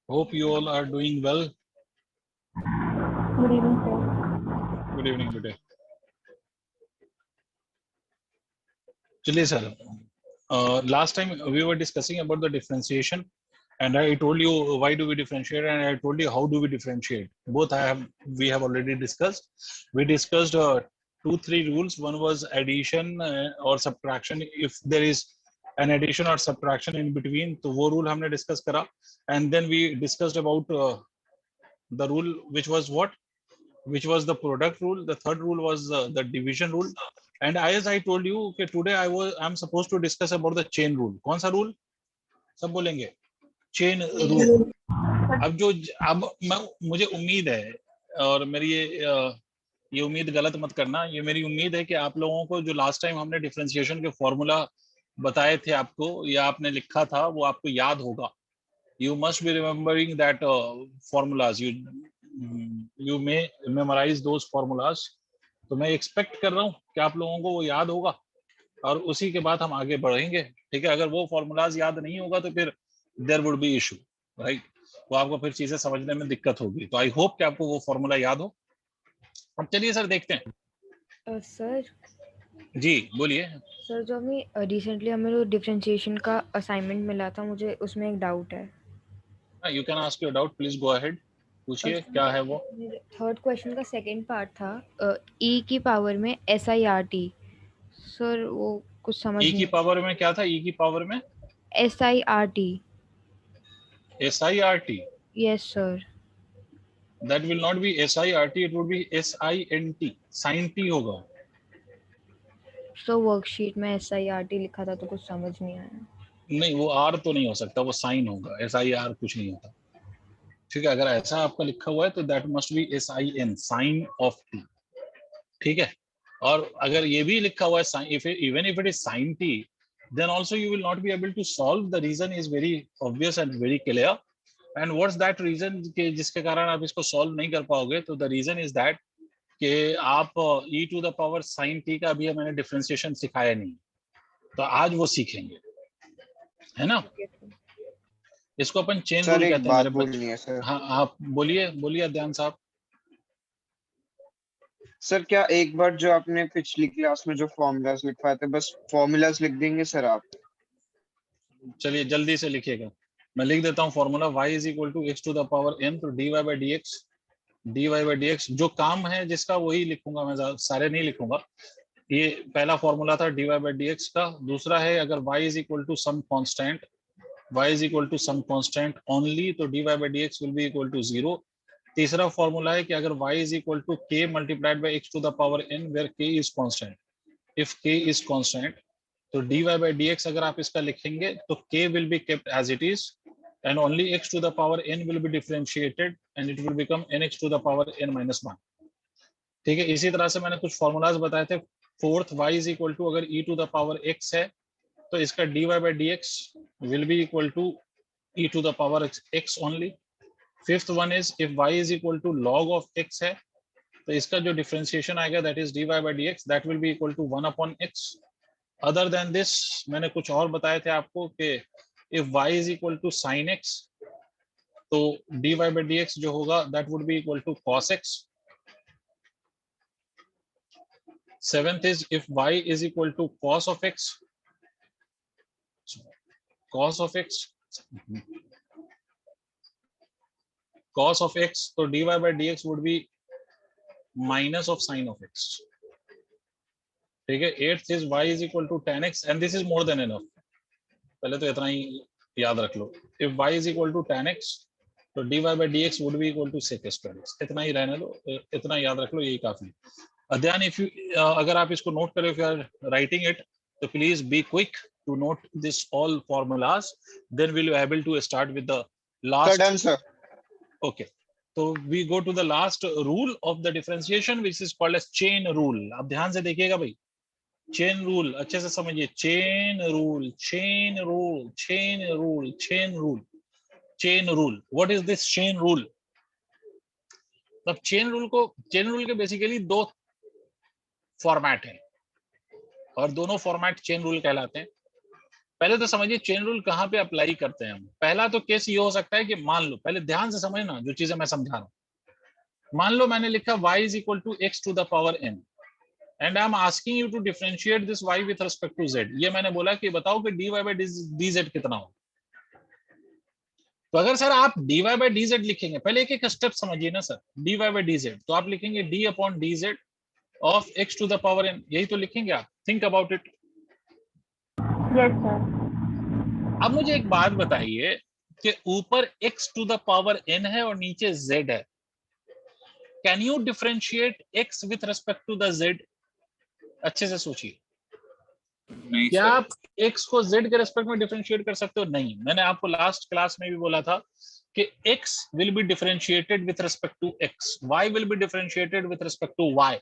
Hope you all are doing well. Good evening, sir. Good evening, good day. Chaliye sir, last time we were discussing about the differentiation, and I told you why do we differentiate, and I told you how do we differentiate. Both we have already discussed. We discussed 2-3 rules. One was addition or subtraction. If there is an addition or subtraction in between, तो वो rule हमने discuss करा, and then we discussed about the rule which was what? Which was the product rule. The third rule was the division rule. And as I told you, okay, today I'm supposed to discuss about the chain rule. कौन सा rule? सब बोलेंगे chain rule. अब मुझे उम्मीद है, और मेरी ये उम्मीद गलत मत करना, ये मेरी उम्मीद है कि आप लोगों को जो लास्ट टाइम हमने डिफरेंशिएशन के फॉर्मूला बताए थे आपको या आपने लिखा था वो आपको याद होगा. You must be remembering that formulas. You may memorize those formulas. तो मैं एक्सपेक्ट कर रहा हूँ कि आप लोगों को वो याद होगा और उसी के बाद हम आगे बढ़ेंगे. ठीक है, अगर वो फॉर्मूलाज याद नहीं होगा तो फिर there would be issue, right? तो आपको फिर चीजें समझने में दिक्कत होगी. तो आई होप कि आपको वो फॉर्मूला याद हो. अब चलिए सर देखते हैं. सर जी बोलिए. सर, जो हमें रिसेंटली हमें जो डिफरेंशिएशन का असाइनमेंट मिला था, मुझे उसमें एक डाउट है. You can ask your doubt, please go ahead. पूछिए क्या है वो. थर्ड क्वेश्चन का सेकंड पार्ट था ई की पावर में SIRT. सर वो कुछ समझ ई नहीं. की पावर में क्या था? ई की पावर में SIRT. SIRT. Yes sir. That will not be SIRT, it would be SINT. Sin T होगा. सो वर्कशीट में SIRT लिखा था तो कुछ समझ नहीं आया. नहीं, वो R तो नहीं हो सकता, वो साइन होगा. SIR कुछ नहीं होता. ठीक है, अगर ऐसा आपका लिखा हुआ है तो that must be SIN, sine of T. ठीक है, और अगर ये भी लिखा हुआ है even if it is sin T, then also you will not be able to solve. The reason is very obvious and very clear. And what's that reason कि जिसके कारण आप इसको solve नहीं कर पाओगे? तो the reason is that कि आप e to the power sine t का अभी मैंने डिफरेंशिएशन सिखाया नहीं, तो आज वो सीखेंगे, है ना? इसको अपन चेन सर रूल एक कहते हैं बात मेरे बोलनी बच्चे. है सर. हाँ आप बोलिए बोलिए अध्ययन साहब. सर क्या एक बार जो आपने पिछली क्लास में जो फॉर्मूलाज लिखवाए थे बस फॉर्मूलाज लिख देंगे सर आप? चलिए जल्दी से लिखिएगा. मैं लिख देता हूँ formula y is equal to x to the power n. तो dy बाई डी एक्स जो काम है जिसका वही लिखूंगा मैं, सारे नहीं लिखूंगा. ये पहला फॉर्मूला था dy बाई डी एक्स का. दूसरा है अगर y is equal to some constant, y is equal to some constant only, तो dy by D x will be equal to 0. तीसरा फॉर्मूला है कि अगर y is equal to k multiplied by x to the power n where k is constant. If k is constant तो dy by D x अगर आप इसका लिखेंगे तो k will be kept as it is and only x to the power n will be differentiated and it will become nx to the power n minus 1. ठीक है, इसी तरह से मैंने कुछ फॉर्मूलाज बताए थे. Fourth y is equal to अगर e to the power x है तो इसका dy by D x will be equal to e to the power x only. Fifth one is if y is equal to log of x है तो इसका जो differentiation आएगा that is dy by D x, that will be equal to 1 upon x. Other than this मैंने कुछ और बताए थे आपको कि if y is equal to sine x तो dy बाई डी एक्स जो होगा that would be equal to cos x. Seventh is if y is equal to cos of x, cos of x, cos of x तो dy by D X would be minus of sine of x. ठीक है, eighth is y is equal to tan x and this is more than enough. पहले तो इतना ही याद रख लो. If y is equal to tan x तो dy by D X would be equal to sec square x. इतना ही रहने दो, इतना याद रख लो, यही काफी. अध्ययन इफ यू अगर आप इसको नोट करें, if you are writing it तो please be quick to note this all formulas, then we'll be able to start with the last. Sir, done, sir. Okay, so we go to the last rule of the differentiation which is called as chain rule. अब ध्यान से देखिएगा भाई, chain rule अच्छे से समझिए. Chain rule, chain rule, chain rule, chain rule, chain rule. What is this chain rule? अब chain rule के बेसिकली दो फॉर्मेट हैं और दोनों फॉर्मेट चेन रूल कहलाते हैं. पहले तो समझिए चेन रूल कहाँ पे अप्लाई करते हैं हम। पहला तो केस ये हो सकता है कि मान लो, पहले ध्यान से समझना जो चीजें मैं समझा रहा हूँ। मान लो मैंने लिखा y is equal to x to the power n and I am asking you to differentiate this y with respect to z। ये मैंने बोला कि बताओ कि dy by dz कितना हो। तो अगर सर आप dy by dz लिखेंगे, पहले एक एक स्टेप समझिए ना सर। dy by dz तो आप लिखेंगे d upon dz of x to the power n, यही तो लिखेंगे आप। Think about it. Yes sir. अब मुझे एक बात बताइए कि ऊपर x to the power n है और नीचे z है। Can you differentiate x with respect to the z? अच्छे से सोचिए। नहीं क्या सर। आप x को z के रेस्पेक्ट में डिफरेंशिएट कर सकते हो? नहीं। मैंने आपको लास्ट क्लास में भी बोला था कि x will be differentiated with respect to x, y will be differentiated with respect to y।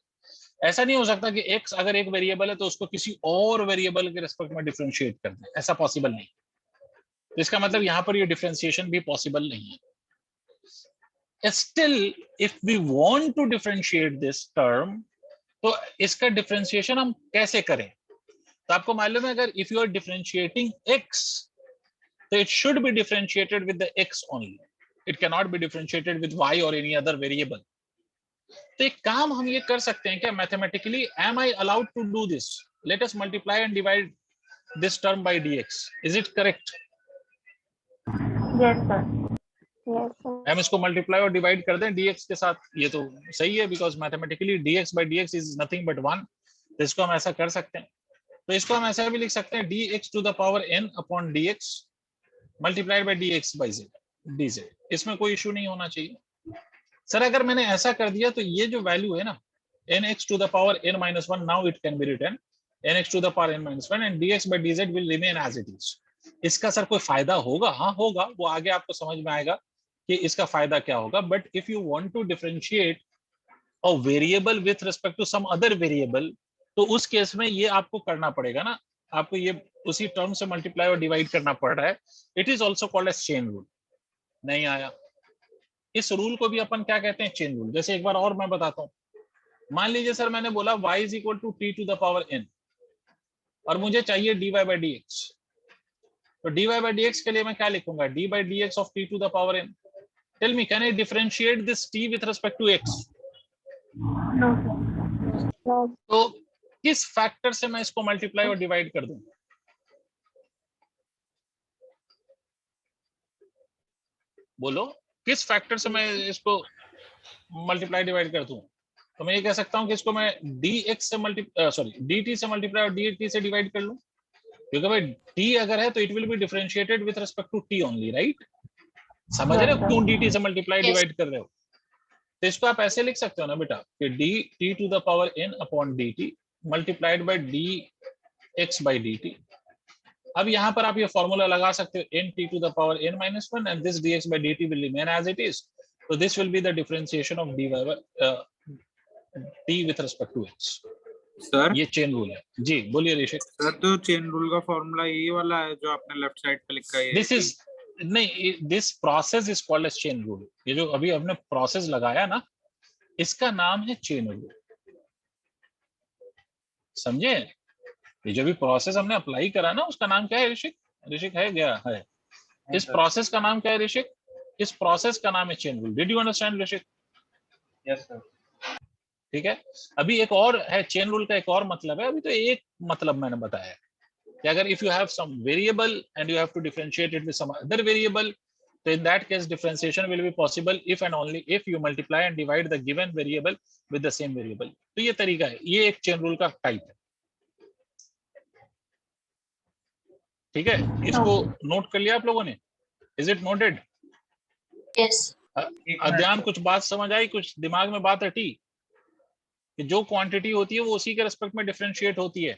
ऐसा नहीं हो सकता कि x अगर एक वेरिएबल है तो उसको किसी और वेरिएबल के रेस्पेक्ट में डिफरेंशिएट कर दें, ऐसा पॉसिबल नहीं। तो इसका मतलब यहाँ पर ये डिफरेंशिएशन भी पॉसिबल नहीं है। Still, if we want to differentiate this term, तो इसका डिफरेंशिएशन हम कैसे करें? तो आपको मालूम है अगर if you are differentiating x, तो it should be differentiated with the x only. It cannot be differentiated with y or any other variable. तो एक काम हम ये कर सकते हैं क्या mathematically? Am I allowed to do this? Let us multiply and divide this term by dx. Is it correct? Yes sir. Yes sir. हम इसको मल्टीप्लाई और डिवाइड कर दें dx के साथ, ये तो सही है because mathematically dx by dx is nothing but 1। तो इसको हम ऐसा कर सकते हैं। तो इसको हम ऐसा भी लिख सकते हैं dx to the power n upon dx multiplied by dx by z dz। इसमें कोई इशू नहीं होना चाहिए। सर अगर मैंने ऐसा कर दिया तो ये जो वैल्यू है ना nx to the power n minus 1, now it can be written nx to the power n minus 1 and dx by dz will remain as it is। इसका सर कोई फायदा होगा? हाँ होगा, वो आगे आपको समझ में आएगा कि इसका फायदा क्या होगा। But if you want to differentiate a variable with respect to some other variable, तो उस केस में ये आपको करना पड़ेगा ना, आपको ये उसी टर्म से मल्टीप्लाई और डिवाइड करना पड़ रहा है। It is also called as chain rule. नहीं आया? इस रूल को भी अपन क्या कहते हैं? Chain rule. जैसे एक बार और मैं बताता हूँ। मान लीजिए सर मैंने बोला y is equal to t to the power n और मुझे चाहिए dy by dx। तो dy by dx के लिए मैं क्या लिखूंगा? d by dx of t to the power n। Tell me, can I differentiate this t with respect to x? No sir. No. तो किस फैक्टर से मैं इसको मल्टीप्लाई और डिवाइड कर दूं? बोलो, किस फैक्टर से मैं इसको मल्टीप्लाई डिवाइड कर दूं? तो मैं ये कह सकता हूं कि इसको मैं dx से dt से मल्टीप्लाई और dt से डिवाइड कर लूं, क्योंकि भाई t अगर है तो it will be differentiated with respect to t only, right? समझ रहे हो क्यों dt से मल्टीप्लाई डिवाइड कर रहे हो? तो इसको आप ऐसे लिख सकते हो ना बेटा कि dt to the power n upon dt multiplied by dx by dt। अब यहाँ पर आप ये फॉर्मूला लगा सकते हो nt to the power n minus 1 and this dx by dt will remain as it is। So this will be the differentiation of dy by t with respect to x। Sir ये chain rule है जी। बोलिए ऋषिक। Sir तो chain rule का formula यही वाला है जो आपने लेफ्ट साइड पे लिखा है। दिस इज नहीं, this process is called as chain rule. ये जो अभी हमने प्रोसेस लगाया ना, इसका नाम है चेन रूल। समझे? ये जो भी प्रोसेस हमने अप्लाई करा ना, उसका नाम क्या है ऋषिक? ऋषिक है क्या? है। इस प्रोसेस का नाम क्या है ऋषिक? इस प्रोसेस का नाम है chain rule. Did you understand Rishik? Yes sir. ठीक है। अभी एक और है चेन रूल का, एक और मतलब है। अभी तो एक मतलब मैंने बताया है कि अगर if you have some variable and you have to differentiate it with some other variable, तो in that case differentiation will be possible if and only if you multiply and divide the given variable with the same variable। तो ये तरीका है, ये एक chain rule का type है। ठीक है, इसको नोट कर लिया आप लोगों ने? Is it noted? यस। अध्ययन कुछ बात समझ आई? कुछ दिमाग में बात हटी कि जो क्वांटिटी होती है वो उसी के रेस्पेक्ट में डिफरेंशिएट होती है।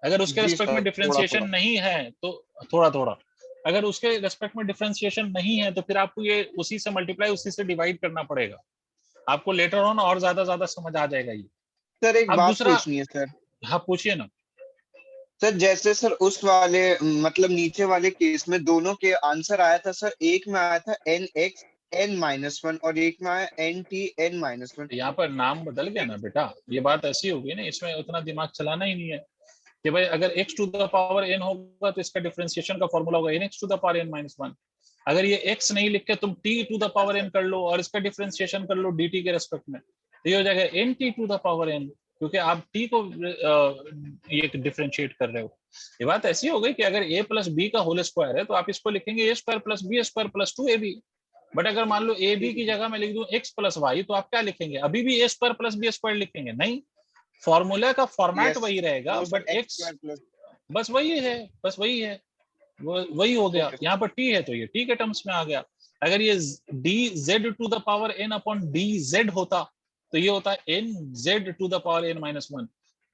अगर उसके जी रेस्पेक्ट सर, में थोड़ा डिफरेंशिएशन थोड़ा। नहीं है तो थोड़ा थोड़ा, अगर उसके रेस्पेक्ट में डिफरेंशिएशन नहीं है तो फिर आपको ये उसी से मल्टीप्लाई उसी से डिवाइड करना पड़ेगा। आपको लेटर ऑन और ज्यादा समझ आ जाएगा ये। सर एक अब बात दूसरा, पूछनी है सर। हाँ पूछिए ना। सर जैसे सर उस वाले मतलब नीचे वाले केस में दोनों के आंसर आया था सर। एक में आया था nx n-1 और एक में आया nt n-1। यहाँ पर नाम बदल गया ना बेटा, ये बात ऐसी होगी ना, इसमें उतना दिमाग चलाना ही नहीं है। कि भाई अगर x to the power n होगा तो इसका डिफरेंशिएशन का फॉर्मूला होगा nx to the power n minus 1। अगर ये x नहीं लिख के तुम t to the power n कर लो और इसका डिफरेंशिएशन कर लो dt के रेस्पेक्ट में, तो ये हो जाएगा nt to the power n, क्योंकि आप t को ये डिफरेंशिएट कर रहे हो। ये बात ऐसी हो गई कि अगर a प्लस बी का होल स्क्वायर है तो आप इसको लिखेंगे a square plus B square plus 2ab। But अगर मान लो ए बी की जगह मैं लिख दूं x प्लस वाई, तो आप क्या लिखेंगे? अभी भी a square plus B square लिखेंगे? नहीं, फॉर्मूला का फॉर्मेट Yes. वही रहेगा, वो but x x square plus बस वही है, बस वही है, वही हो गया। Okay. यहाँ पर t है तो ये t के टर्म्स में आ गया। अगर ये dz to the power n upon dz होता तो ये होता nz to the power n minus 1।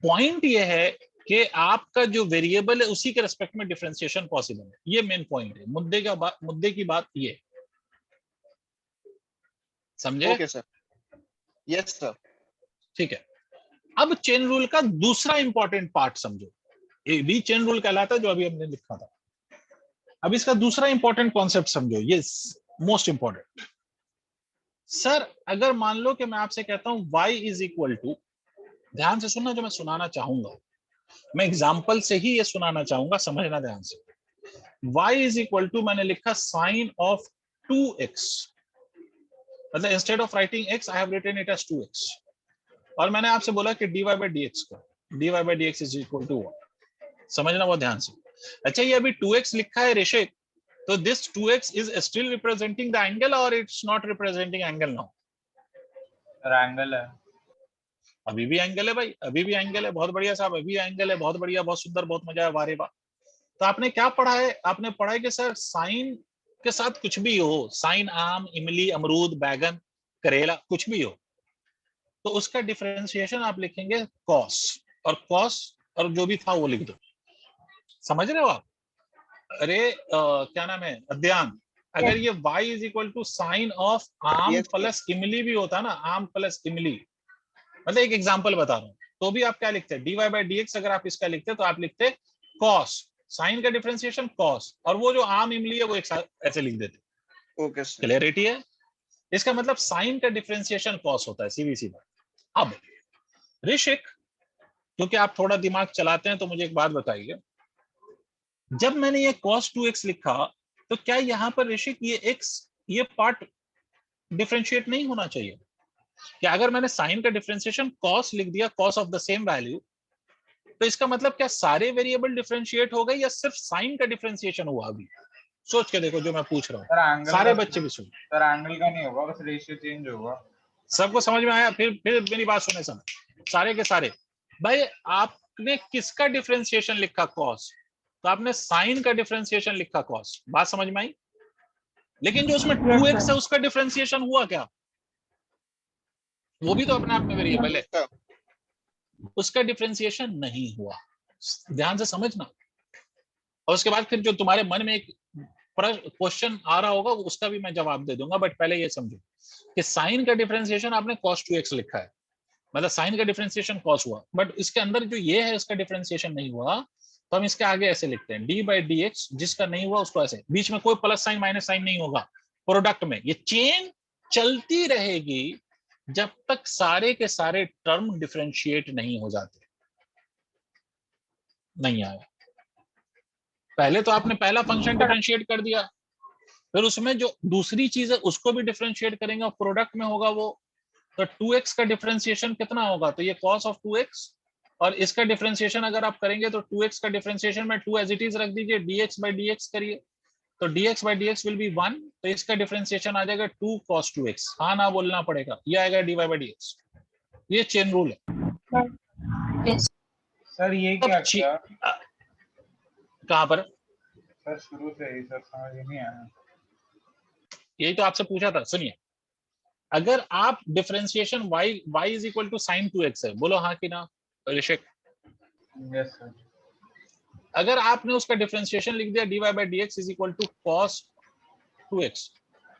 Point ये है कि आपका जो वेरिएबल है उसी के रेस्पेक्ट में डिफरेंशिएशन पॉसिबल है। ये मेन पॉइंट है, मुद्दे की बात ये, समझे? Okay sir. Yes sir. ठीक है। अब चेन रूल का दूसरा इंपॉर्टेंट पार्ट समझो, ये भी चेन रूल कहलाता है जो अभी हमने लिखा था। अब इसका दूसरा इंपॉर्टेंट कॉन्सेप्ट समझो, ये मोस्ट इंपॉर्टेंट। सर अगर मान लो कि मैं आपसे कहता हूं y इज इक्वल टू, ध्यान से सुनना जो मैं सुनाना चाहूंगा, मैं एग्जाम्पल से ही ये सुनाना चाहूंगा, समझना ध्यान से। y इज इक्वल टू मैंने लिखा साइन ऑफ 2x, मतलब instead of writing x I have written it as 2x, और मैंने आपसे बोला कि dy by dx को, dy by dx is equal to 1। समझना बहुत ध्यान से। अच्छा ये अभी 2x लिखा है ऋषिक, तो this 2x is still representing the angle और it's not representing angle now? Angle है, अभी भी एंगल है भाई, अभी भी एंगल है। बहुत बढ़िया साहब, अभी एंगल है, बहुत बढ़िया, बहुत सुंदर, बहुत मजा है, वारे वाह। तो आपने क्या पढ़ा है? आपने पढ़ा है कि सर साइन के साथ कुछ भी हो, साइन आम, इमली, अमरूद, बैगन, करेला, कुछ भी हो, तो उसका डिफरेंशिएशन आप लिखेंगे कॉस, और कॉस और जो भी था वो लिख दो। समझ रहे हो आप? अरे क्या नाम है अध्ययन, अगर ये y is equal to sine of आम Yes, sir. प्लस इमली भी होता ना, आम प्लस इमली, मतलब एक एग्जांपल बता रहा हूँ, तो भी आप क्या लिखते हैं? dy by dx अगर आप इसका लिखते तो आप लिखते cos, साइन का डिफरेंशिएशन cos, और वो जो आम इमली है वो एक साथ ऐसे लिख देते। Okay sir. क्लियरिटी है? इसका मतलब साइन का डिफरेंशिएशन cos होता है, सीधी सी बात। अब ऋषिक, क्योंकि आप थोड़ा दिमाग चलाते हैं तो मुझे एक बात बताइए, जब मैंने ये cos 2x लिखा तो क्या यहाँ पर ऋषिक ये x, ये पार्ट डिफरेंशिएट नहीं होना चाहिए? क्या अगर मैंने साइन का डिफरेंशिएशन cos लिख दिया, cos of the same value, तो इसका मतलब क्या सारे वेरिएबल डिफरेंशिएट हो गए या सिर्फ साइन का डिफरेंशिएशन हुआ? अभी सोच के देखो जो मैं पूछ रहा सर हूँ, एंगल सारे का, बच्चे भी सुन। सर एंगल का नहीं होगा, बस रेशियो चेंज होगा। सबको समझ में आया? फिर मेरी बात सुने सब, सारे के सारे। भाई आपने किसका डिफरेंशिएशन लिखा cos, तो आपने साइन का डिफरेंशिएशन लिखा cos, बात समझ में आई? लेकिन जो उसमें 2x है उसका डिफरेंशिएशन हुआ क्या? वो भी तो अपने आप में वेरिएबल है, Sir. उसका डिफरेंशिएशन नहीं हुआ। ध्यान से समझना। और उसके बाद फिर जो तुम्हारे मन में एक क्वेश्चन आ रहा होगा उसका भी मैं जवाब दे दूंगा, बट पहले ये समझो कि साइन का डिफरेंशिएशन आपने cos 2x लिखा है, मतलब साइन का डिफरेंशिएशन cos हुआ, बट इसके अंदर जो ये है इसका डिफरेंशिएशन नहीं हुआ, तो हम इसके आगे ऐसे लिखते हैं dy by dx, जिसका नहीं हुआ उसको ऐसे, बीच में कोई प्लस साइन माइनस साइन नहीं होगा प्रोडक्ट में। ये चेन चलती रहेगी जब तक सारे के सारे टर्म डिफरेंशिएट नहीं हो जाते। नहीं आया? पहले तो आपने पहला फंक्शन डिफरेंशिएट कर दिया, फिर उसमें जो दूसरी चीज है उसको भी डिफरेंशिएट करेंगे और प्रोडक्ट में होगा वो, तो 2x का डिफरेंशिएशन कितना होगा? तो ये cos ऑफ 2x, और इसका डिफरेंशिएशन अगर आप करेंगे तो 2x का डिफरेंशिएशन में 2 एज इट इज रख दीजिए, dx by dx करिए, तो dx by dx will be 1, तो इसका डिफरेंशिएशन आ जाएगा 2 cos 2x। हाँ ना बोलना पड़ेगा, ये आएगा dy by dx। ये चेन रूल है। Yes. सर ये क्या अब किया? कहां पर? सर शुरू से ही सर समझ ही नहीं आया। यही तो आपसे पूछा था, सुनिए। अगर आप differentiation y is equal to sine 2x है, बोलो हाँ कि ना ऋषिक? Yes sir. अगर आपने उसका डिफरेंशिएशन लिख दिया dy by dx is equal to cos 2x,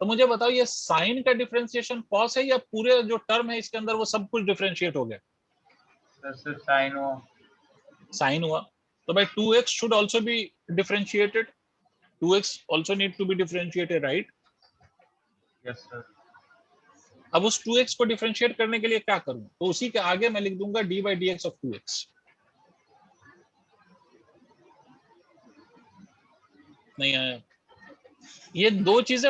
तो मुझे बताओ ये साइन का डिफरेंशिएशन cos है या पूरे जो टर्म है इसके अंदर वो सब कुछ डिफरेंशिएट हो गया? सर सिर्फ साइन हुआ। साइन हुआ, तो भाई 2x should also be differentiated, 2x also need to be differentiated, right? Yes sir. अब उस 2x को डिफरेंशिएट करने के लिए क्या करूं? तो उसी के आगे मैं लिख दूंगा dy by dx of 2x। नहीं आया। ये दो चीजें,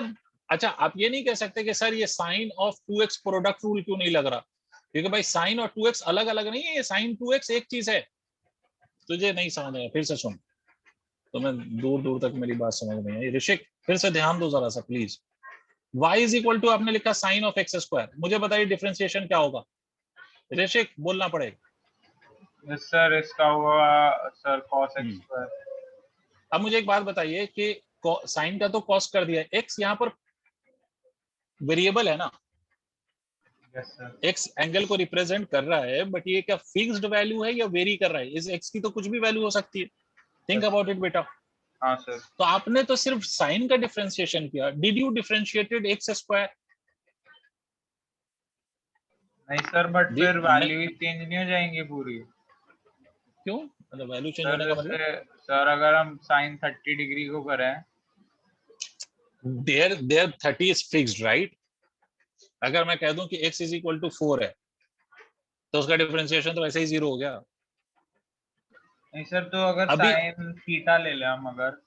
अच्छा आप ये नहीं कह सकते कि सर ये sign of 2x product rule क्यों नहीं लग रहा, क्योंकि भाई साइन और 2x अलग अलग नहीं है, ये साइन 2x एक चीज है। तुझे नहीं समझ आया, फिर से सुन, तो मैं दूर दूर तक मेरी बात समझ नहीं आई। ऋषिक फिर से ध्यान दो जरा सा please. y is equal to आपने लिखा साइन ऑफ एक्स स्क्वायर, मुझे बताइए डिफरेंशिएशन क्या होगा? ऋषिक बोलना पड़ेगा। सर इसका हुआ सर cos x स्क्वायर। अब मुझे एक बात बताइए कि साइन का तो कॉस कर दिया, एक्स यहाँ पर वेरिएबल है ना, यस सर। एक्स एंगल को रिप्रेजेंट कर रहा है, बट ये क्या फिक्स्ड वैल्यू है या वेरी कर रहा है? इस एक्स की तो कुछ भी वैल्यू हो सकती है, थिंक अबाउट इट बेटा। हाँ सर। तो आपने तो सिर्फ साइन का डिफरेंशिएशन किया, did you differentiated x square? नहीं सर, बट जी, फिर वैल्यू ही चेंज नहीं हो जाएंगी पूरी। क्यों? मतलब वैल्यू चेंज सर होने का मतलब जैसे सर अगर हम साइन 30 डिग्री को करें, देयर 30 इज फिक्स्ड राइट। अगर मैं कह दूं कि x इज इक्वल टू 4 है तो उसका डिफरेंशिएशन तो वैसे ही 0 हो गया। नहीं सर, तो अगर अभी साइन थीटा ले लें हम, अगर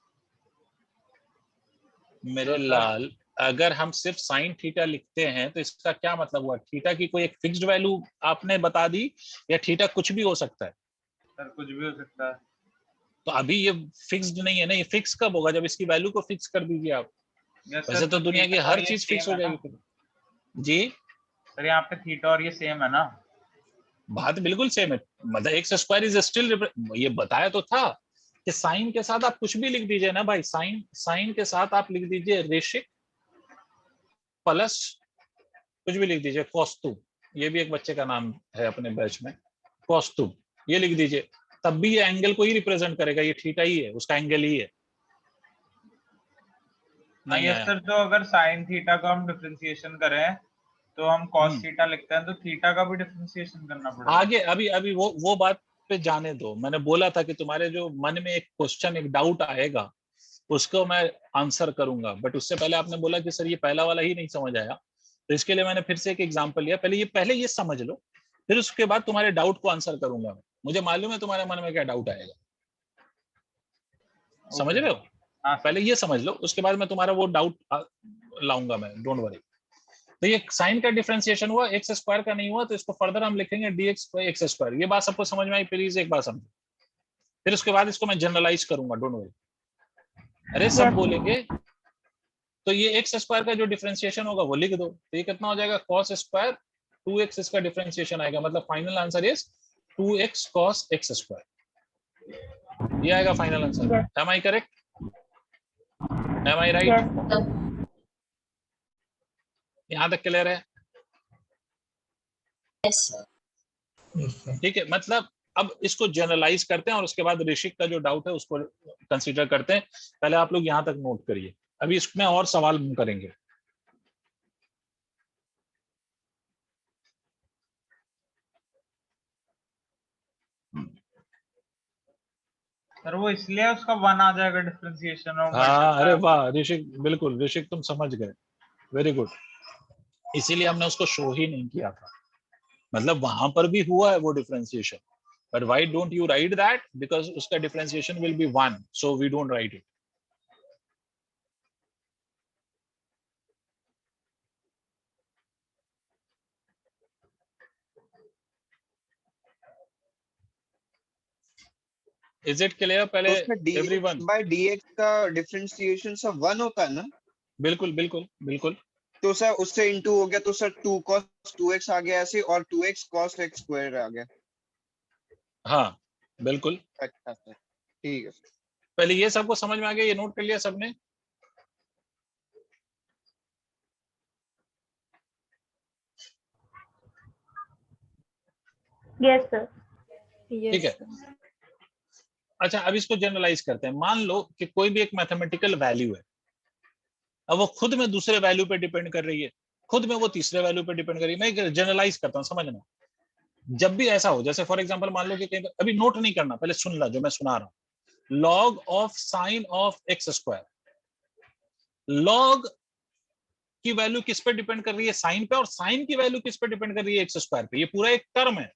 मेरे तो सर लाल अगर हम सिर्फ साइन थीटा लिखते हैं तो इसका क्या मतलब हुआ? थीटा की कोई एक फिक्स्ड वैल्यू आपने बता दी, या थीटा कुछ भी हो सकता है? सर कुछ भी हो सकता है। तो अभी ये फिक्स्ड नहीं है ना, ये फिक्स कब होगा? जब इसकी वैल्यू को फिक्स कर दीजिए आप। यस वैसे सर, तो दुनिया की थीटा हर और ये चीज फिक्स सेम हो है ना जाएगी फिर। जी, सर, यहाँ पे थीटा और ये सेम है ना। बात बिल्कुल सेम है, मतलब एक्स स्क्वायर इज स्टिल, ये बताया तो था कि साइन के साथ आप कुछ भी लिख दीजिए ना भाई, साइन साइन के साथ आप लिख दीजिए ऋषिक प्लस कुछ भी लिख दीजिए कौस्तुभ, ये भी एक बच्चे का नाम है अपने बैच में, कौस्तुभ, ये लिख दीजिए, तब भी ये एंगल को ही रिप्रेजेंट करेगा, ये थीटा ही है, उसका एंगल ही है। नहीं यस आया। सर, तो अगर साइन थीटा का हम डिफरेंशिएशन करें तो हम कॉस थीटा लिखते हैं, तो थीटा का भी डिफरेंशिएशन करना पड़ेगा। आगे अभी अभी वो बात पे जाने दो, मैंने बोला था कि तुम्हारे जो मन में एक क्वेश्चन एक डाउट आएगा उसको मैं आंसर करूंगा, बट उससे पहले आपने बोला कि सर ये पहला वाला ही नहीं समझ आया, तो इसके लिए मैंने फिर से एक एग्जांपल लिया। पहले ये समझ लो, फिर उसके बाद तुम्हारे डाउट को आंसर करूंगा मैं। मुझे मालूम है तुम्हारे मन में क्या डाउट आएगा, समझ रहे हो? हाँ पहले सर। ये समझ लो, उसके बाद मैं तुम्हारा वो डाउट लाऊंगा मैं, डोंट वरी। तो ये साइन का डिफरेंशिएशन हुआ, एक्स स्क्वायर का नहीं हुआ, तो इसको फर्दर हम लिखेंगे dx बाई एक्स स्क्वायर। ये बात सबको समझ में आई? प्लीज एक बात समझो, फिर उसके बाद इसको मैं जनरलाइज करूंगा, डोंट वरी। अरे सब Yes. बोलेंगे तो ये एक्स स्क्वायर का जो डिफरेंशिएशन होगा वो लिख दो, तो ये कितना हो जाएगा? cos स्क्वायर 2x इसका डिफरेंशिएशन आएगा, मतलब final answer is 2x cos x square, ये आएगा final answer. Yes. Am I correct? Am I right? Yes, sir. यहां तक क्लियर है? Yes, sir. ठीक है, मतलब अब इसको जनरलाइज करते हैं और उसके बाद ऋषिक का जो डाउट है उसको कंसीडर करते हैं। पहले आप लोग यहां तक नोट करिए, अभी इसमें और सवाल करेंगे। सर वो इसलिए उसका 1 आ जाएगा डिफरेंशिएशन और हाँ, अरे वाह ऋषिक, बिल्कुल ऋषिक तुम समझ गए, वेरी गुड। इसीलिए हमने उसको शो ही नहीं किया था, मतलब वहां पर भी हुआ है वो differentiation, but why don't you write that? Because उसका differentiation will be 1, so we don't write it. Is it clear? पहले तो उसमें dx एवरीवन, by dx का डिफरेंशिएशन सर 1 होता है ना? बिल्कुल बिल्कुल बिल्कुल। तो सर उससे इनटू हो गया, तो सर 2 cos 2x आ गया ऐसे, और 2x cos x स्क्वायर आ गया। हाँ बिल्कुल, अच्छा सर, ठीक है सर। पहले ये सबको समझ में आ गया, ये नोट कर लिया सबने? Yes, sir. ठीक है, अच्छा अब इसको जनरलाइज करते हैं। मान लो कि कोई भी एक मैथमेटिकल वैल्यू है, अब वो खुद में दूसरे वैल्यू पे डिपेंड कर रही है, खुद में वो तीसरे वैल्यू पे डिपेंड कर रही है। मैं जनरलाइज करता हूँ, समझना। जब भी ऐसा हो, जैसे फॉर एग्जांपल मान लो कि कहीं, अभी नोट नहीं करना, पहले सुन ला जो मैं सुना रहा हूँ। Log of sine of X square, log की वैल्यू किस पे डिपेंड कर रही है? साइन पे, और साइन की वैल्यू किस पे डिपेंड कर रही है? एक्स स्क्वायर पे। ये पूरा एक टर्म है,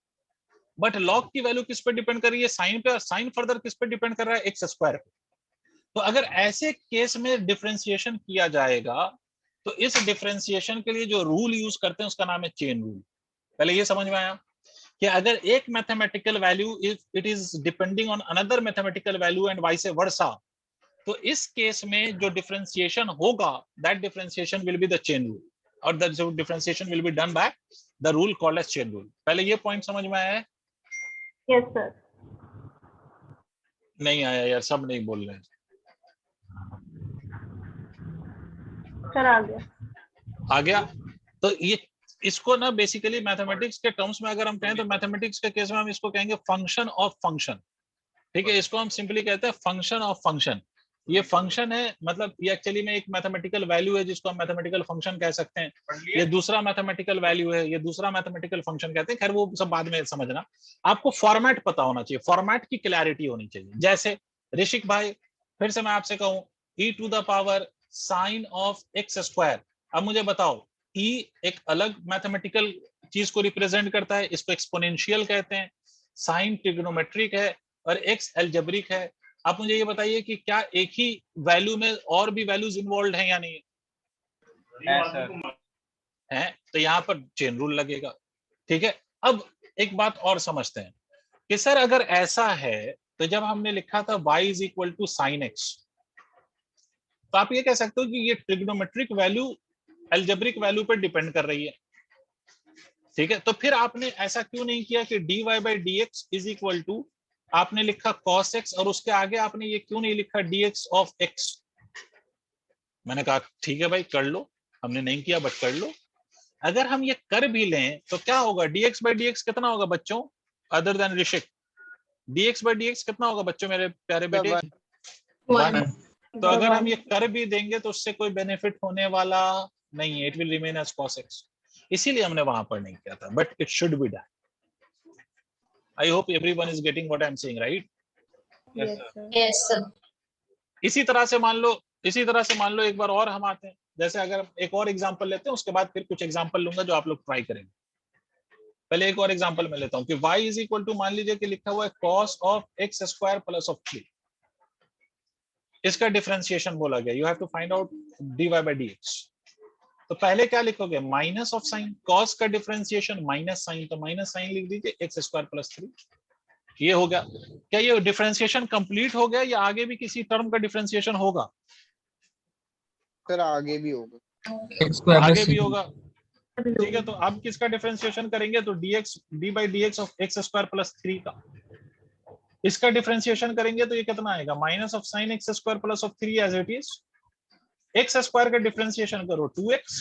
बट लॉग की वैल्यू किस पे डिपेंड कर रही है? साइन पे, और साइन फर्दर किस पे डिपेंड कर रहा है? एक्स स्क्वायर पे। तो अगर ऐसे केस में डिफरेंशिएशन किया जाएगा तो इस डिफरेंशिएशन के लिए जो रूल यूज करते हैं उसका नाम है चेन रूल। पहले ये समझ में आया कि अगर एक mathematical value if it is depending on another mathematical value and vice versa, तो इस केस में जो डिफरेंशिएशन होगा that differentiation will be the chain rule, और दैट जो differentiation will be done by the rule called as chain rule. पहले ये point समझ में आया है? Yes sir. नहीं आया यार, सब नहीं बोल रहे हैं। सर आ गया। आ गया? तो ये इसको ना बेसिकली मैथमेटिक्स के टर्म्स में अगर हम कहें तो मैथमेटिक्स के केस में हम इसको कहेंगे फंक्शन ऑफ फंक्शन। ठीक है, इसको हम सिंपली कहते हैं फंक्शन ऑफ फंक्शन। ये फंक्शन है, मतलब ये एक्चुअली में एक मैथमेटिकल वैल्यू है जिसको हम मैथमेटिकल फंक्शन कह सकते हैं। ये दूसरा मैथमेटिकल वैल्यू है, ये दूसरा मैथमेटिकल फंक्शन कहते हैं। खैर वो सब बाद में समझना, आपको फॉर्मेट पता होना चाहिए, फॉर्मेट की क्लैरिटी होनी चाहिए। जैसे ऋषिक भाई, फिर से मैं आपसे कहूं e to the power sine of X square. अब मुझे बताओ, e एक अलग मैथमेटिकल चीज को रिप्रेजेंट करता है, इसको एक्सपोनेंशियल कहते हैं, साइन ट्रिग्नोमेट्रिक है और x अलजेब्रिक है। आप मुझे ये बताइए कि क्या एक ही वैल्यू में और भी वैल्यूज इन्वॉल्व हैं या नहीं है? तो यहाँ पर चेन रूल लगेगा। ठीक है, अब एक बात और समझते हैं कि सर अगर ऐसा है तो जब हमने लिखा था y is equal to sine X, तो आप ये कह सकते हो कि ये ट्रिग्नोमेट्रिक वैल्यू अलजेब्रिक वैल्यू पर डिपेंड कर रही है। ठीक है, तो फिर आपने ऐसा क्यों नहीं किया कि dy by D X is equal to, आपने लिखा cos x और उसके आगे आपने ये क्यों नहीं लिखा dx ऑफ x? मैंने कहा ठीक है भाई कर लो, हमने नहीं किया बट कर लो। अगर हम ये कर भी लें तो क्या होगा, dx बाई dx कितना होगा बच्चों, other than Rishik? dx by dx कितना होगा बच्चों मेरे प्यारे बेटे? 1। तो अगर हम ये कर भी देंगे तो उससे कोई बेनिफिट होने वाला नहीं है, it will remain as cos x। इसीलिए हमने वहां पर नहीं किया था, but it should be done. I hope everyone is getting what I am saying, right? Yes, sir. Yes, sir. इसी तरह से मान लो एक बार और हम आते हैं। जैसे अगर एक और एग्जांपल लेते हैं, उसके बाद फिर कुछ एग्जांपल लूंगा जो आप लोग ट्राई करेंगे। पहले एक और एग्जांपल मैं लेता हूं कि y इज इक्वल टू, मान लीजिए कि लिखा हुआ है cos of X square plus of 3। इसका डिफरेंशिएशन बोला गया, you have to find out dy by dx। तो पहले क्या लिखोगे, माइनस ऑफ साइन, कॉस का डिफरेंशिएशन माइनस साइन, तो माइनस साइन लिख दीजिए एक्स स्क्वायर प्लस 3। ये हो गया। क्या ये डिफरेंशिएशन कंप्लीट हो गया या आगे भी किसी टर्म का डिफरेंशिएशन होगा? सर आगे भी होगा, आगे भी होगा। ठीक है, तो अब किसका डिफरेंशिएशन करेंगे, तो D by D X of X square plus 3 का। इसका डिफरेंशिएशन करेंगे तो ये कितना आएगा, minus of sine X square plus of 3 as it is. X square का डिफरेंशिएशन करो 2x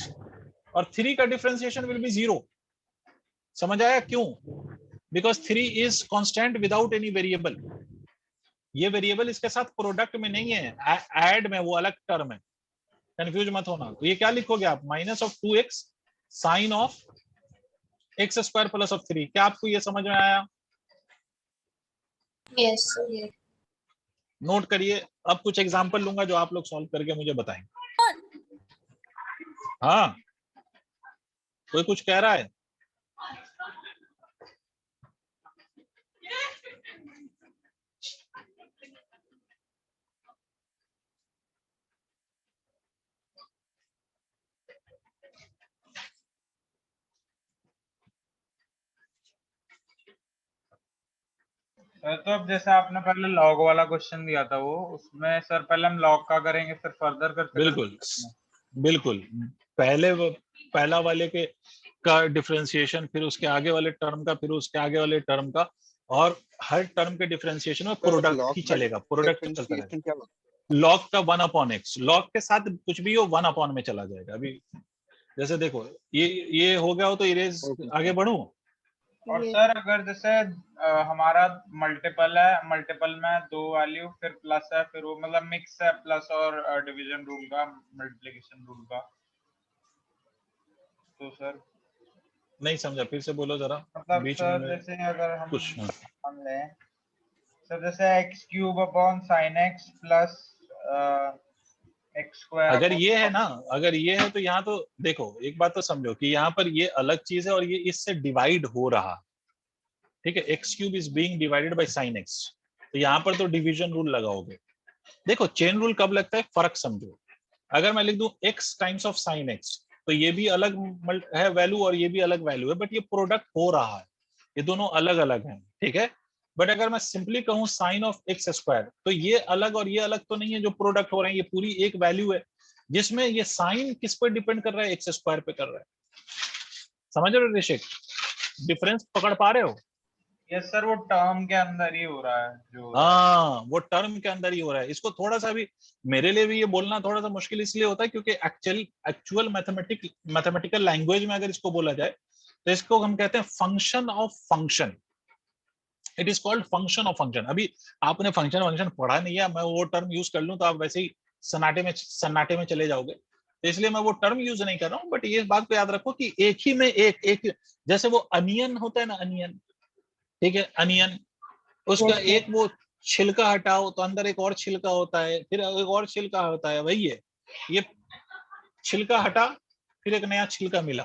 और 3 का डिफरेंशिएशन विल बी 0। समझ आया क्यों? Because 3 is constant without any variable. ये वेरिएबल इसके साथ प्रोडक्ट में नहीं है, ऐड में, वो अलग टर्म है, कंफ्यूज मत होना। तो ये क्या लिखोगे आप, minus of 2x sine of X square plus of 3। क्या आपको ये समझ में आया? Yes, sir. नोट करिए, अब कुछ एग्जांपल लूंगा जो आप लोग सॉल्व करके मुझे बताएंगे। हाँ, कोई कुछ कह रहा है? तो अब जैसे आपने पहले लॉग वाला क्वेश्चन दिया था, वो उसमें सर पहले हम लॉग का करेंगे फिर फर्दर करते। बिल्कुल पहला वाले के का डिफरेंशिएशन, फिर उसके आगे वाले टर्म का, फिर उसके आगे वाले टर्म का, और हर टर्म के डिफरेंशिएशन में प्रोडक्ट ही चलेगा, प्रोडक्ट चलता रहेगा। लॉग का 1/x, लॉग के साथ कुछ भी हो 1 में चला जाएगा। अभी जैसे देखो ये हो गया हो तो इरेज आगे बढ़ूं। और सर अगर जैसे हमारा मल्टीपल है, मल्टीपल में 2 वैल्यू फिर प्लस है, फिर वो मतलब मिक्स है प्लस और डिवीजन रूल का, मल्टीप्लिकेशन रूल का, तो सर नहीं समझा, फिर से बोलो जरा। मतलब बीच सर में जैसे अगर हम कुछ हम लें सर जैसे x cube upon sine x plus x square, अगर ये है ना, अगर ये है तो यहाँ तो देखो एक बात तो समझो कि यहाँ पर ये अलग चीज है और ये इससे डिवाइड हो रहा। ठीक है, x cube is being divided by sine X, तो यहाँ पर तो डिवीजन रूल लगाओगे। देखो चेन रूल कब लगता है, फर्क समझो। अगर मैं लिख दूं x times of sine x, तो ये भी अलग है वैल्यू और ये भी अलग वैल्यू है, बट ये प्रोडक्ट हो रहा है, ये दोनों अलग अलग हैं, ठीक है। बट अगर मैं सिंपली कहूं साइन ऑफ एक्स स्क्वायर, तो ये अलग और ये अलग तो नहीं है जो प्रोडक्ट हो रहे हैं, ये पूरी एक वैल्यू है जिसमें ये साइन किस पर डिपेंड कर रहा है, एक्स स्क्वायर पे कर रहा है। समझ रहे हो ऋषिक, डिफरेंस पकड़ पा रहे हो? यस सर, वो टर्म के अंदर ही हो रहा है जो हो रहा है। हाँ, वो टर्म के अंदर ही हो रहा है। इसको थोड़ा सा भी, मेरे लिए भी ये बोलना थोड़ा सा मुश्किल इसलिए होता है क्योंकि एक्चुअल मैथमेटिकल लैंग्वेज में अगर इसको बोला जाए तो इसको हम कहते हैं function of function. It is called function of function. अभी आपने फंक्शन पढ़ा नहीं है, मैं वो टर्म यूज कर लूं तो आप वैसे ही सन्नाटे में चले जाओगे, तो इसलिए मैं वो टर्म यूज नहीं कर रहा हूं। बट ये बात को याद रखो कि एक ही में एक जैसे वो अनियन होता है ना, अनियन, ठीक है, अनियन, उसका एक वो छिलका हटाओ तो अंदर एक और छिलका होता है, फिर एक और छिलका होता है, वही है। ये छिलका हटा, फिर एक नया छिलका मिला,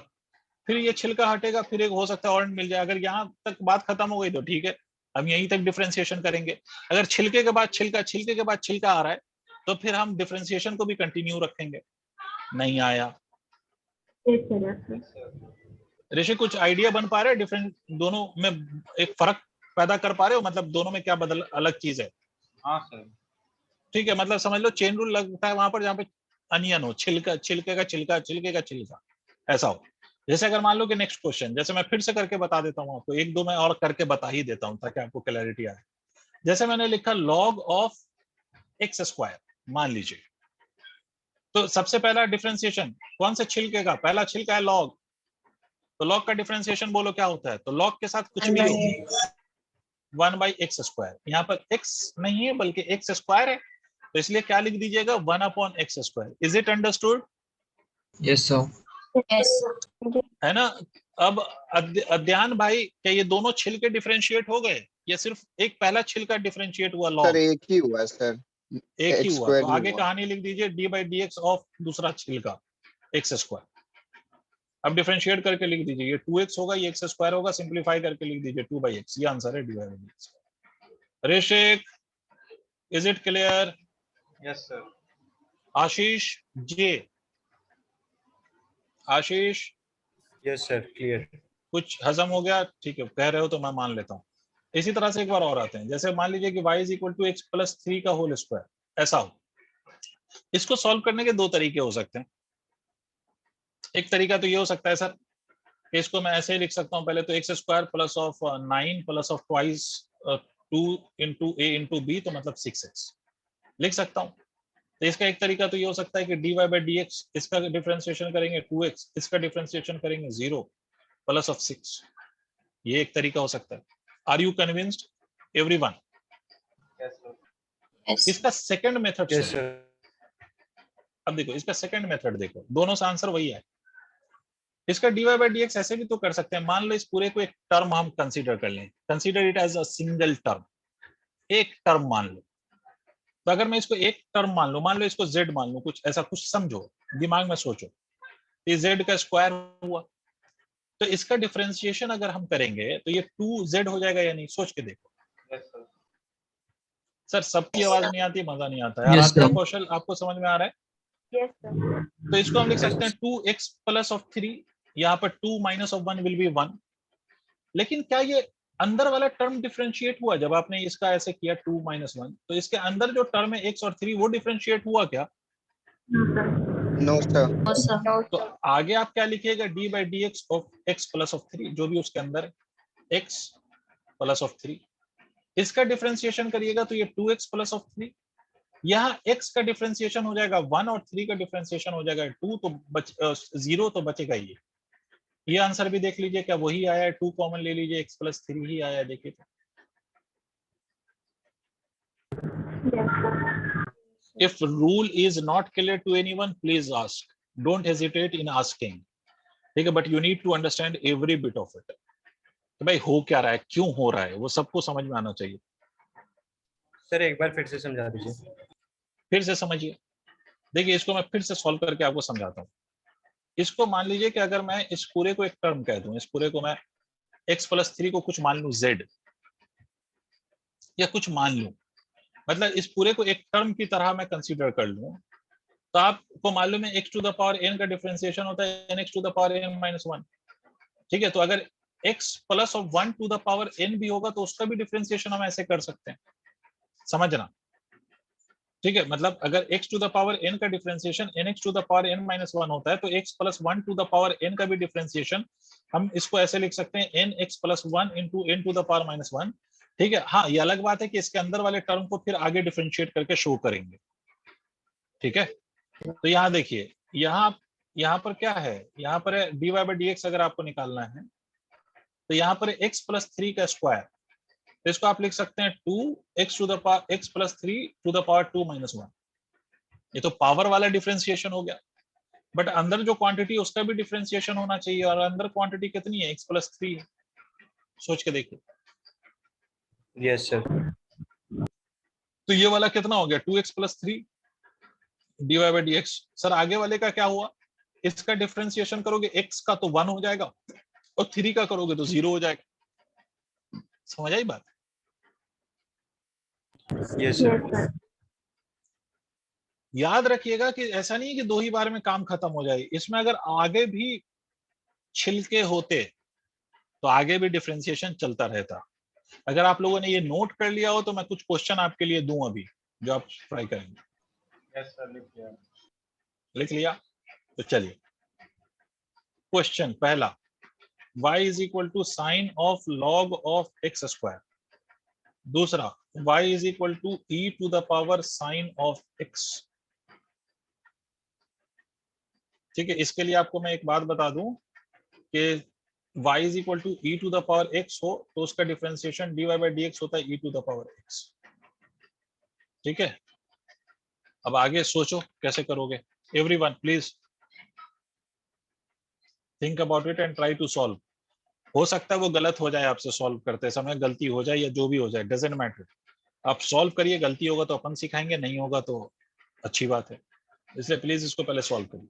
फिर ये छिलका हटेगा, फिर एक हो सकता है और मिल जाए। अगर यहाँ तक बात खत्म हो गई तो ठीक है, हम यहीं तक डिफरेंशिएशन करेंगे। अगर छिलके के बाद छिलका, छिलके के बाद छिलका आ रहा है, तो फिर हम डिफरेंशिएशन को भी कंटिन्यू रखेंगे। नहीं आया ऋषि, कुछ आइडिया बन पा रहे हैं डिफरेंट दोनों में, एक फर्क पैदा कर पा रहे हो, मतलब दोनों में क्या बदल अलग चीज है? हाँ सर, ठीक है, मतलब समझ लो चेन रूल लगता है वहां पर जहाँ पे अनियन हो, छिलका, छिलके का छिलका, छिलके का छिलका, ऐसा हो। जैसे अगर मान लो कि नेक्स्ट क्वेश्चन, जैसे मैं फिर से करके बता देता हूँ आपको, एक दो मैं और करके बता ही देता हूँ ताकि आपको क्लैरिटी आए। जैसे मैंने लिखा लॉग ऑफ एक्स स्क्वायर, मान लीजिए, तो सबसे पहला डिफरेंशिएशन कौन से छिलके का, पहला छिलका है लॉग, तो लॉग का डिफरेंशिएशन बोलो क्या होता है, तो लॉग के साथ कुछ भी हो, 1/x स्क्वायर। यहाँ पर x नहीं है बल्कि x स्क्वायर है, तो इसलिए क्या लिख दीजिएगा, 1/x square. Is it understood? Yes sir. है ना। अब अध्यान भाई, क्या ये दोनों छिलके डिफरेंशिएट हो गए, या सिर्फ एक पहला छिलका डिफरेंशिएट हुआ लॉग? सर एक ही हुआ सर, एक ही x हुआ, स्क्वायर तो ही आगे हुआ। कहानी लिख दीजिए d/dx ऑफ दूसरा छिलका x स्क्वायर। अब डिफरेंशिएट करके लिख दीजिए, ये 2x होगा, ये x स्क्वायर होगा, सिंप्लीफाई करके लिख दीजिए 2/x, ये आंसर है d/dx। Rishik, is it clear? Yes sir. Ashish J, Ashish yes sir, clear. कुछ हजम हो गया? ठीक है, कह रहे हो तो मैं मान लेता हूँ। इसी तरह से एक बार और आते हैं, जैसे मान लीजिए कि y = x + 3 का होल स्क्वायर, ऐसा हो। इसको सॉल्व करने के दो तरीके हो सकते हैं। एक तरीका तो ये हो सकता है सर, इसको मैं ऐसे ही लिख सकता हूँ, पहले तो x square plus of 9 plus of twice 2 into a into b, तो मतलब 6x लिख सकता हूँ। तो इसका एक तरीका तो ये हो सकता है कि dy/dx, इसका डिफरेंशिएशन करेंगे 2x, इसका डिफरेंशिएशन करेंगे 0 प्लस ऑफ 6, ये एक तरीका हो सकता है। Are you convinced everyone? Yes sir. इसका सेकंड मेथड यस सुनो। सर। अब देखो इसका सेकंड मेथड देखो, दोनों का आंसर वही है। इसका dy/dx ऐसे भी तो कर सकते हैं। मान लो इस पूरे को एक टर्म हम कंसीडर कर लें, consider it as a single term, एक टर्म मान लो। तो अगर मैं इसको एक टर्म मान लो इसको z मान लो, कुछ ऐसा कुछ समझो, दिमाग में सोचो, ये z का स्क्वायर हुआ, तो इसका डिफरेंशिएशन अगर हम करेंगे तो ये 2z हो जाएगा या नहीं, सोच के देखो। Yes sir. सर सबकी आवाज नहीं आती, मजा नहीं आता है। Yes, Aaradhya, sir. कौशल, आपको समझ में आ रहा है? Yes sir. तो इसको हम लिख सकते हैं 2x प्लस ऑफ 3, यहाँ पर 2 माइनस ऑफ 1 विल बी 1। लेकिन क्या ये अंदर वाला टर्म डिफरेंशिएट हुआ जब आपने इसका ऐसे किया 2 - 1, तो इसके अंदर जो टर्म है x और 3 वो डिफरेंशिएट हुआ क्या? No sir. तो आगे आप क्या लिखिएगा, d/dx of x plus of 3, जो भी उसके अंदर x प्लस ऑफ 3, इसका डिफरेंशिएशन करिएगा तो ये 2x प्लस ऑफ 3, यहाँ x का डिफरेंशिएशन हो जाएगा 1 और 3 का डिफरेंशिएशन हो जाएगा 2, तो 0 तो बचेगा ये आंसर भी देख लीजिए, क्या वही आया है? 2 कॉमन ले लीजिए, x + 3 ही आया है, देखिए तो। If rule is not clear to anyone, please ask. Don't hesitate in asking. ठीक है, but you need to understand every bit of it. तो भाई हो क्या रहा है, क्यों हो रहा है, वो सबको समझ में आना चाहिए। सर एक बार फिर से समझा दीजिए। फिर से समझिए, देखिए इसको मैं फिर से सॉल्व करके आपको समझाता हूँ। इसको मान लीजिए कि अगर मैं इस पूरे को एक टर्म कह दूं, इस पूरे को मैं x + 3 को कुछ मान लूं z, या कुछ मान लूं, मतलब इस पूरे को एक टर्म की तरह मैं कंसीडर कर लूं, तो आपको मालूम है x to the power n का डिफरेंशिएशन होता है nx to the power n minus 1। ठीक है, तो अगर x plus of 1 to the power n भी होगा तो उसका भी डिफरेंशिएशन हम ऐसे कर सकते हैं, समझना। ठीक है, मतलब अगर x to the power n का differentiation nx to the power n minus 1 होता है, तो x plus 1 to the power n का भी डिफरेंशिएशन हम इसको ऐसे लिख सकते हैं nx plus 1 into n to the power minus 1। ठीक है, हाँ ये अलग बात है कि इसके अंदर वाले टर्म को फिर आगे डिफरेंशिएट करके शो करेंगे। ठीक है, तो यहाँ देखिए, यहाँ पर क्या है, यहाँ पर है dy by dx अगर आपको निकालना है तो यहाँ पर x प्लस 3 का स्क्वायर, तो इसको आप लिख सकते हैं 2x to the power x plus 3 to the power 2 minus 1। ये तो पावर वाला डिफरेंशिएशन हो गया, बट अंदर जो क्वांटिटी उसका भी डिफरेंशिएशन होना चाहिए, और अंदर क्वांटिटी कितनी है, x प्लस 3। सोच के देखिए। Yes sir. तो ये वाला कितना हो गया, 2x plus 3 dy by dx। Sir आगे वाले का क्या हुआ, इसका डिफरेंशिएशन करोगे x का तो 1 हो जाएगा, और 3 का करोगे तो 0 हो जाएगा। समझ आई बात? Yes yes sir. सर। याद रखिएगा कि ऐसा नहीं है कि 2 ही बार में काम खत्म हो जाए, इसमें अगर आगे भी छिलके होते तो आगे भी डिफरेंशिएशन चलता रहता। अगर आप लोगों ने ये नोट कर लिया हो तो मैं कुछ क्वेश्चन आपके लिए दूं अभी, जो आप ट्राई करेंगे। यस सर, लिख लिया। लिख लिया? तो चलिए, क्वेश्चन पहला, y is equal to sine of log of X square. दूसरा, y is equal to e to the power sine of x। ठीक है, इसके लिए आपको मैं एक बात बता दूं कि y is equal to e to the power x हो तो उसका डिफरेंशिएशन dy by dx होता है e to the power x। ठीक है, अब आगे सोचो कैसे करोगे। Everyone please think about it and try to solve. हो सकता है वो गलत हो जाए, आपसे सॉल्व करते समय गलती हो जाए या जो भी हो जाए, डजंट मैटर। आप सॉल्व करिए, गलती होगा तो अपन सिखाएंगे, नहीं होगा तो अच्छी बात है, इसलिए प्लीज इसको पहले सॉल्व करिए।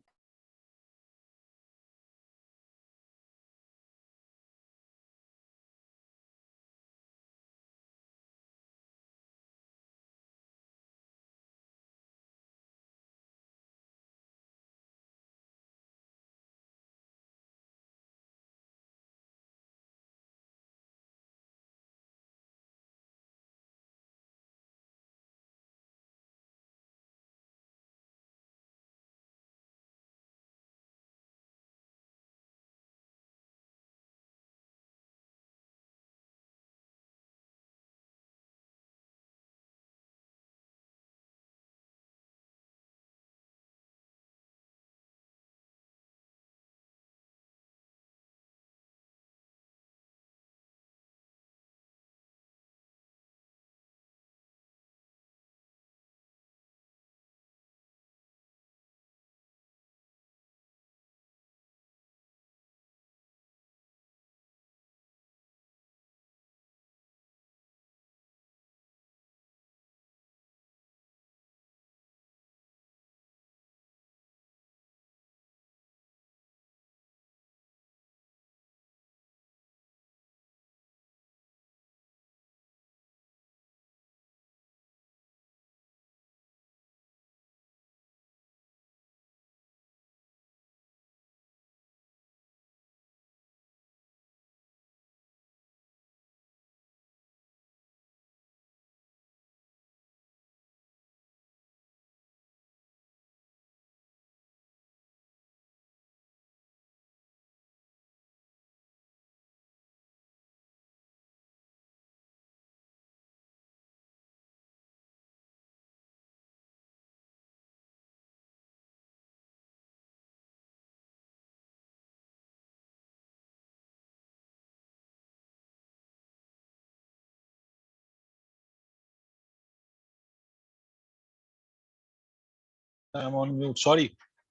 I'm on mute. Sorry,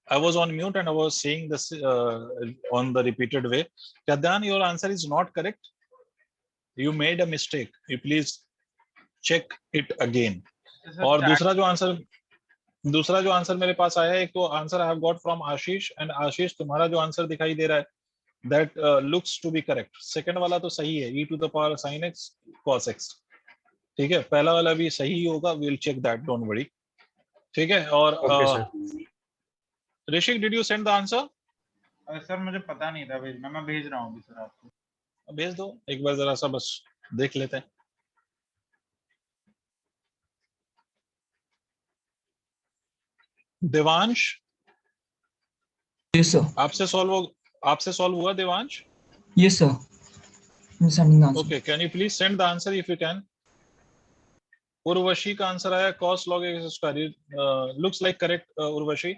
I was on mute and I was saying this on the repeated way. Kadyan, your answer is not correct. You made a mistake. You please check it again. और दूसरा जो answer मेरे पास आया है, एक तो answer I have got from Ashish, and Ashish तुम्हारा जो आंसर दिखाई दे रहा है that looks to be correct. Second वाला तो सही है, e to the power sin x cos x. ठीक है, पहला वाला भी सही होगा, will check that, don't worry. ठीक है, और Okay, sir. Rishik, did you send the answer? Sir मुझे पता नहीं था भेजना, मैं भेज रहा हूँ अभी सर आपको। भेज दो एक बार, जरा सा बस देख लेते हैं। Devansh, Yes, sir. आपसे सॉल्व हुआ Devansh? Yes, sir. I'm sending the answer. Okay, can you please send the answer if you can. Urvashi का आंसर आया cos log x square, looks like correct Urvashi.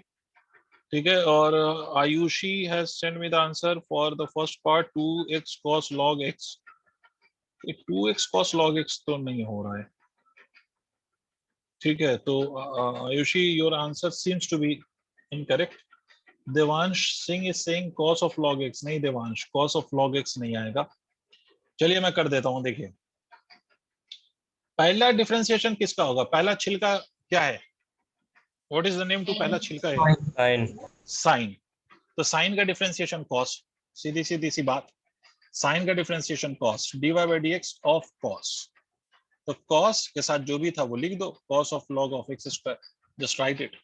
ठीक है, और Ayushi has send me the answer for the first part 2x cos log x। 2x cos log x तो नहीं हो रहा है। ठीक है, तो Ayushi your answer seems to be incorrect. Devansh Singh is saying cos of log x। नहीं Devansh, cos of log x नहीं आएगा। चलिए मैं कर देता हूं, देखिए पहला डिफरेंशिएशन किसका होगा? पहला छिलका क्या है? What is the name to पहला छिलका है? Fine. साइन। तो साइन का डिफरेंशिएशन cos, सीधी सीधी सी बात, साइन का differentiation cos, dy by dx of cos। तो cos के साथ जो भी था वो लिख दो, cos of log of x square, just right it.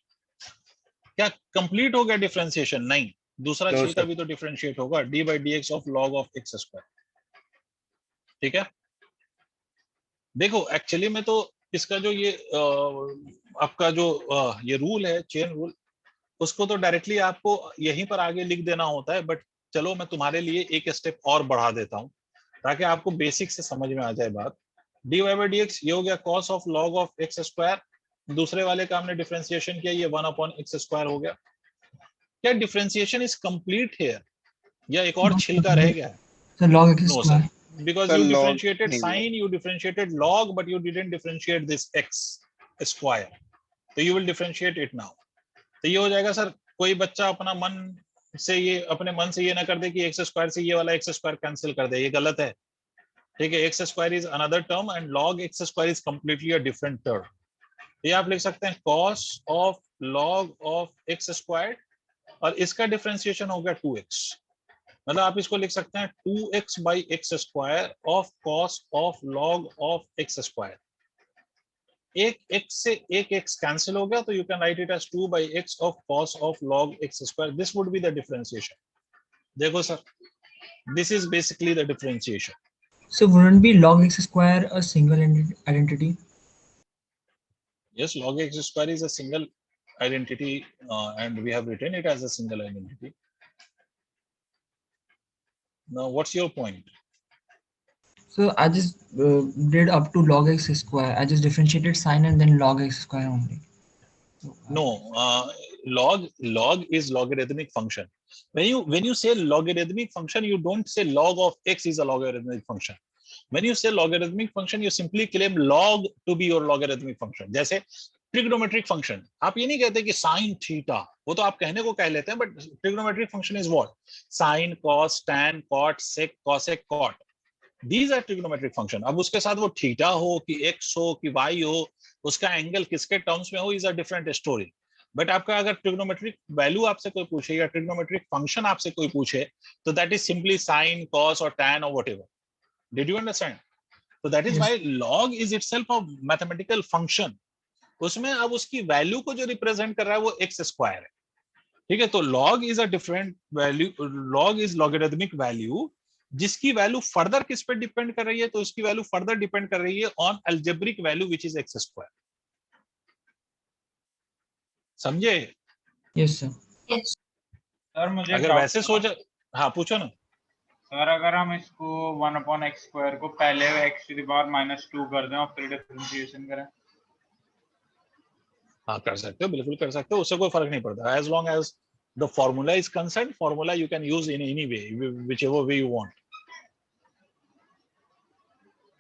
क्या कंप्लीट हो गया डिफरेंशिएशन? नहीं, दूसरा No, छिलका sir. भी तो डिफरेंशिएट होगा, dy by dx of log of x square. ठीक है, देखो एक्चुअली में तो इसका जो ये आपका जो ये रूल है, चेन रूल, उसको तो डायरेक्टली आपको यहीं पर आगे लिख देना होता है, बट चलो मैं तुम्हारे लिए एक स्टेप और बढ़ा देता हूं ताकि आपको बेसिक से समझ में आ जाए बात। dy by dx ये हो गया cos of log of x square, दूसरे वाले का हमने डिफरेंशिएशन किया, ये 1/x स्क्वायर हो गया। क्या डिफरेंशिएशन इज कंप्लीट हियर या एक और छिलका रह गया है? So log x No, square. sir. Because Sir, you log differentiated नहीं हुआ। sine, you differentiated log, but you didn't differentiate this x square. So you will differentiate it now. तो ये हो जाएगा सर, कोई बच्चा अपना मन से ये अपने मन से ये ना कर दे कि x स्क्वायर से ये वाला x स्क्वायर कैंसिल कर दे, ये गलत है। ठीक है, x square is another term and log x square is completely a different term. ये आप लिख सकते हैं cos of log of x square, और इसका डिफरेंशिएशन हो गया 2x। मतलब आप इसको लिख सकते हैं 2x by x square of cos of log of x square. एक x से एक x कैंसिल हो गया, तो you can write it as 2 by x of cos of log x square. This would be the differentiation. देखो sir, this is basically the differentiation. So wouldn't be log x square a single identity? Yes, log x square is a single identity, and we have written it as a single identity. Now, what's your point? So I just did up to log x square. I just differentiated sine and then log x square only. No, log is logarithmic function. When you say logarithmic function, you don't say log of x is a logarithmic function. When you say logarithmic function, you simply claim log to be your logarithmic function. जैसे trigonometric function, आप ये नहीं कहते कि sine theta, वो तो आप कहने को कह लेते हैं, but trigonometric function is what? Sine, cos, tan, cot, sec, cosec, cot, these are trigonometric function. अब उसके साथ वो थीटा हो कि एक्स हो कि वाई हो, उसका एंगल किसके टर्म्स में हो, is a different story. But आपका अगर ट्रिग्नोमेट्रिक वैल्यू आपसे कोई पूछे या ट्रिग्नोमेट्रिक फंक्शन आपसे कोई पूछे, तो that is simply sine, cos और टैन और whatever. Did you understand? So that is Yes. why log is itself a mathematical function. उसमें अब उसकी वैल्यू को जो रिप्रेजेंट कर रहा है वो x स्क्वायर है। ठीक है, तो log is a different value, log is logarithmic value, जिसकी वैल्यू फर्दर किस पे डिपेंड कर रही है? तो इसकी वैल्यू फर्दर डिपेंड कर रही है on algebraic value which is x square. समझे? Yes, sir. सर मुझे अगर doubt वैसे सोचा, हाँ पूछो ना। सर अगर हम इसको 1/x स्क्वायर को पहले x⁻² कर दें और फिर डिफरेंशिएशन करें, हाँ कर सकते हो, बिल्कुल कर सकते हो, उससे कोई फर्क नहीं पड़ता। As long as the formula is concern, formula you can use in any way, whichever way you want.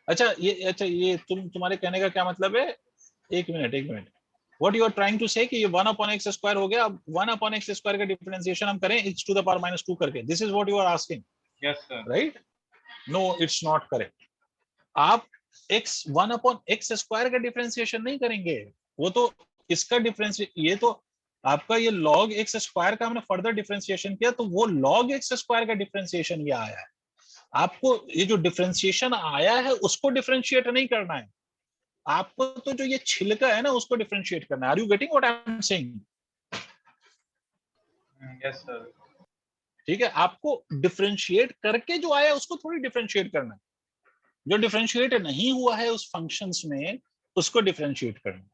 अच्छा ये तुम्हारे कहने का क्या मतलब है? एक minute, what you are trying to say कि ये 1/x स्क्वायर हो गया, अब 1/x स्क्वायर का डिफरेंशिएशन हम करें x⁻² करके, this is what you are asking, yes sir. Right? No, it's not correct. आप 1/x स्क्वायर का डिफरेंशिएशन नहीं करेंगे, वो तो इसका डिफरेंस, ये तो आपका ये log x स्क्वायर का हमने फर्दर डिफरेंशिएशन किया, तो वो log x स्क्वायर का डिफरेंशिएशन ये आया है। आपको ये जो डिफरेंशिएशन आया है उसको डिफरेंशिएट नहीं करना है, आपको तो जो ये छिलका है ना उसको डिफरेंशिएट करना है। Are you getting what I am saying? Yes sir. ठीक है, आपको डिफरेंशिएट करके जो आया उसको थोड़ी डिफरेंशिएट करना है। जो डिफरेंशिएट नहीं हुआ है उस फंक्शंस में उसको डिफरेंशिएट करना।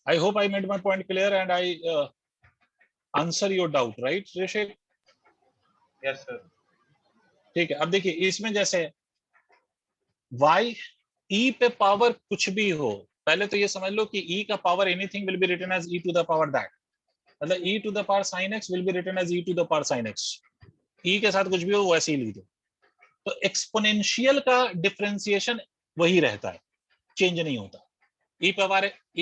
I hope I made my point clear and I answer your doubt, right Rishik? Yes sir. ठीक है, अब देखिए इसमें जैसे y e पे पावर कुछ भी हो, पहले तो ये समझ लो कि e का power anything will be written as e to the power that, मतलब e to the power sin x will be written as e to the power sin x। e के साथ कुछ भी हो वैसे ही लिख दो। तो एक्सपोनेंशियल का डिफरेंशिएशन वही रहता है, चेंज नहीं होता। e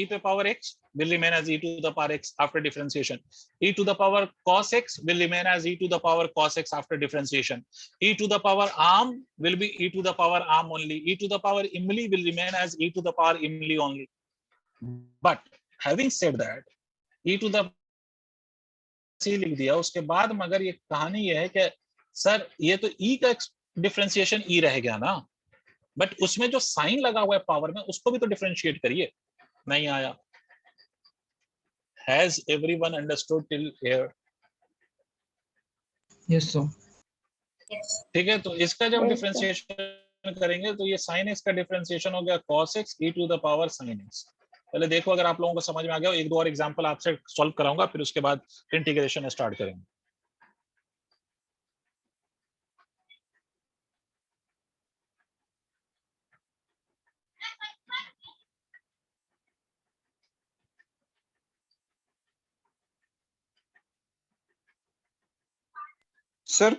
पे power x will remain as e to the power x after differentiation. e to the power cos x will remain as e to the power cos x after differentiation. e to the power arm will be e to the power arm only. e to the power imli will remain as e to the power imli only. But having said that, e to the से लिख दिया उसके बाद, मगर ये कहानी ये है कि सर ये तो e का डिफरेंशिएशन e रह गया ना, बट उसमें जो साइन लगा हुआ है पावर में उसको भी तो डिफरेंशिएट करिए। नहीं आया। Has everyone understood till here? Yes, sir. ठीक है, तो इसका जब Yes, sir. डिफरेंशिएशन करेंगे तो ये sin x का डिफरेंशिएशन हो गया cos x e to the power sin x। पहले देखो अगर आप लोगों को समझ में आ गया, एक दो और एग्जांपल आपसे सॉल्व कराऊंगा, फिर उसके बाद इंटीग्रेशन स्टार्ट करेंगे। सर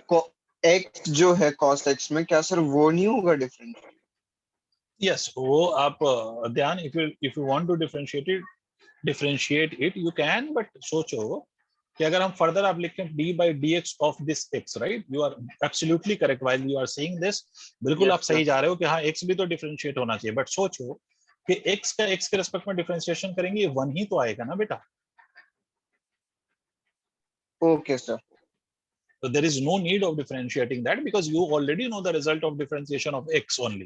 x जो है cos x में, क्या सर वो नहीं होगा डिफरेंट? यस, वो आप ध्यान, if you want to differentiate it you can, but सोचो कि अगर हम फर्दर आप लिखें d by dx of this x, right? You are absolutely correct while you are saying this. बिल्कुल Yes, आप सही sir. जा रहे हो कि हाँ x भी तो डिफरेंशिएट होना चाहिए, बट सोचो कि x का x के रिस्पेक्ट में डिफरेंशिएशन करेंगे, ये 1 ही तो आएगा ना बेटा। Okay, sir. So there is no need of differentiating that because you already know the result of differentiation of x only.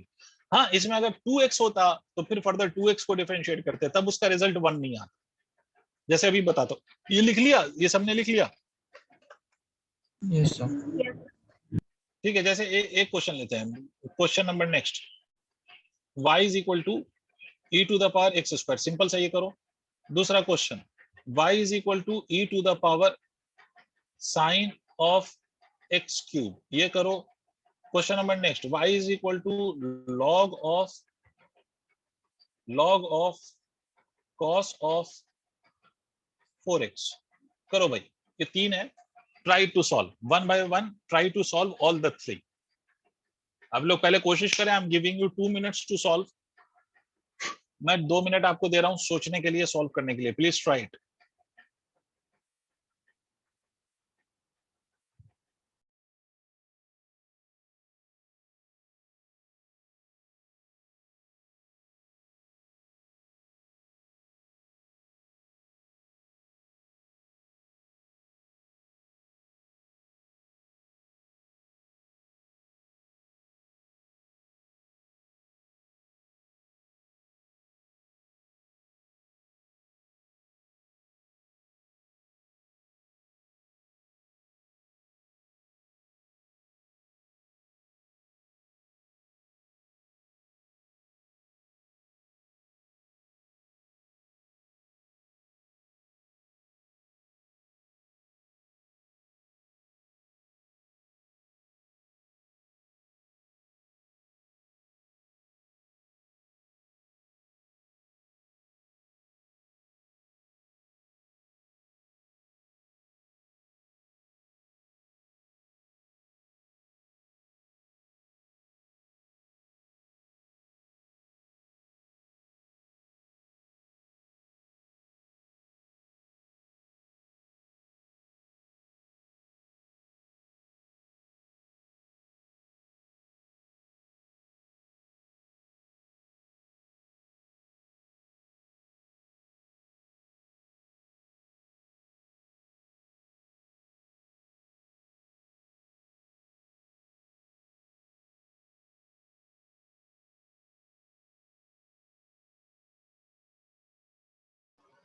हाँ, इसमें अगर 2x होता तो फिर फर्दर 2x को डिफरेंशिएट करते, तब उसका रिजल्ट 1 नहीं आता। जैसे अभी बताता हूँ, ये लिख लिया, ये सबने लिख लिया? Yes, sir. Yes. ठीक है, जैसे एक क्वेश्चन लेते हैं, question number next, y is equal to e to the power x square, simple सा ये करो। दूसरा question, y is equal to e to the power sine of x cube, ये करो। Question number next, y is equal to log of cos of 4x, करो भाई। ये 3 है, try to solve one by one, try to solve all the 3। आप लोग पहले कोशिश करें, I am giving you 2 minutes to solve. मैं 2 मिनट आपको दे रहा हूं सोचने के लिए, सॉल्व करने के लिए, प्लीज ट्राई इट।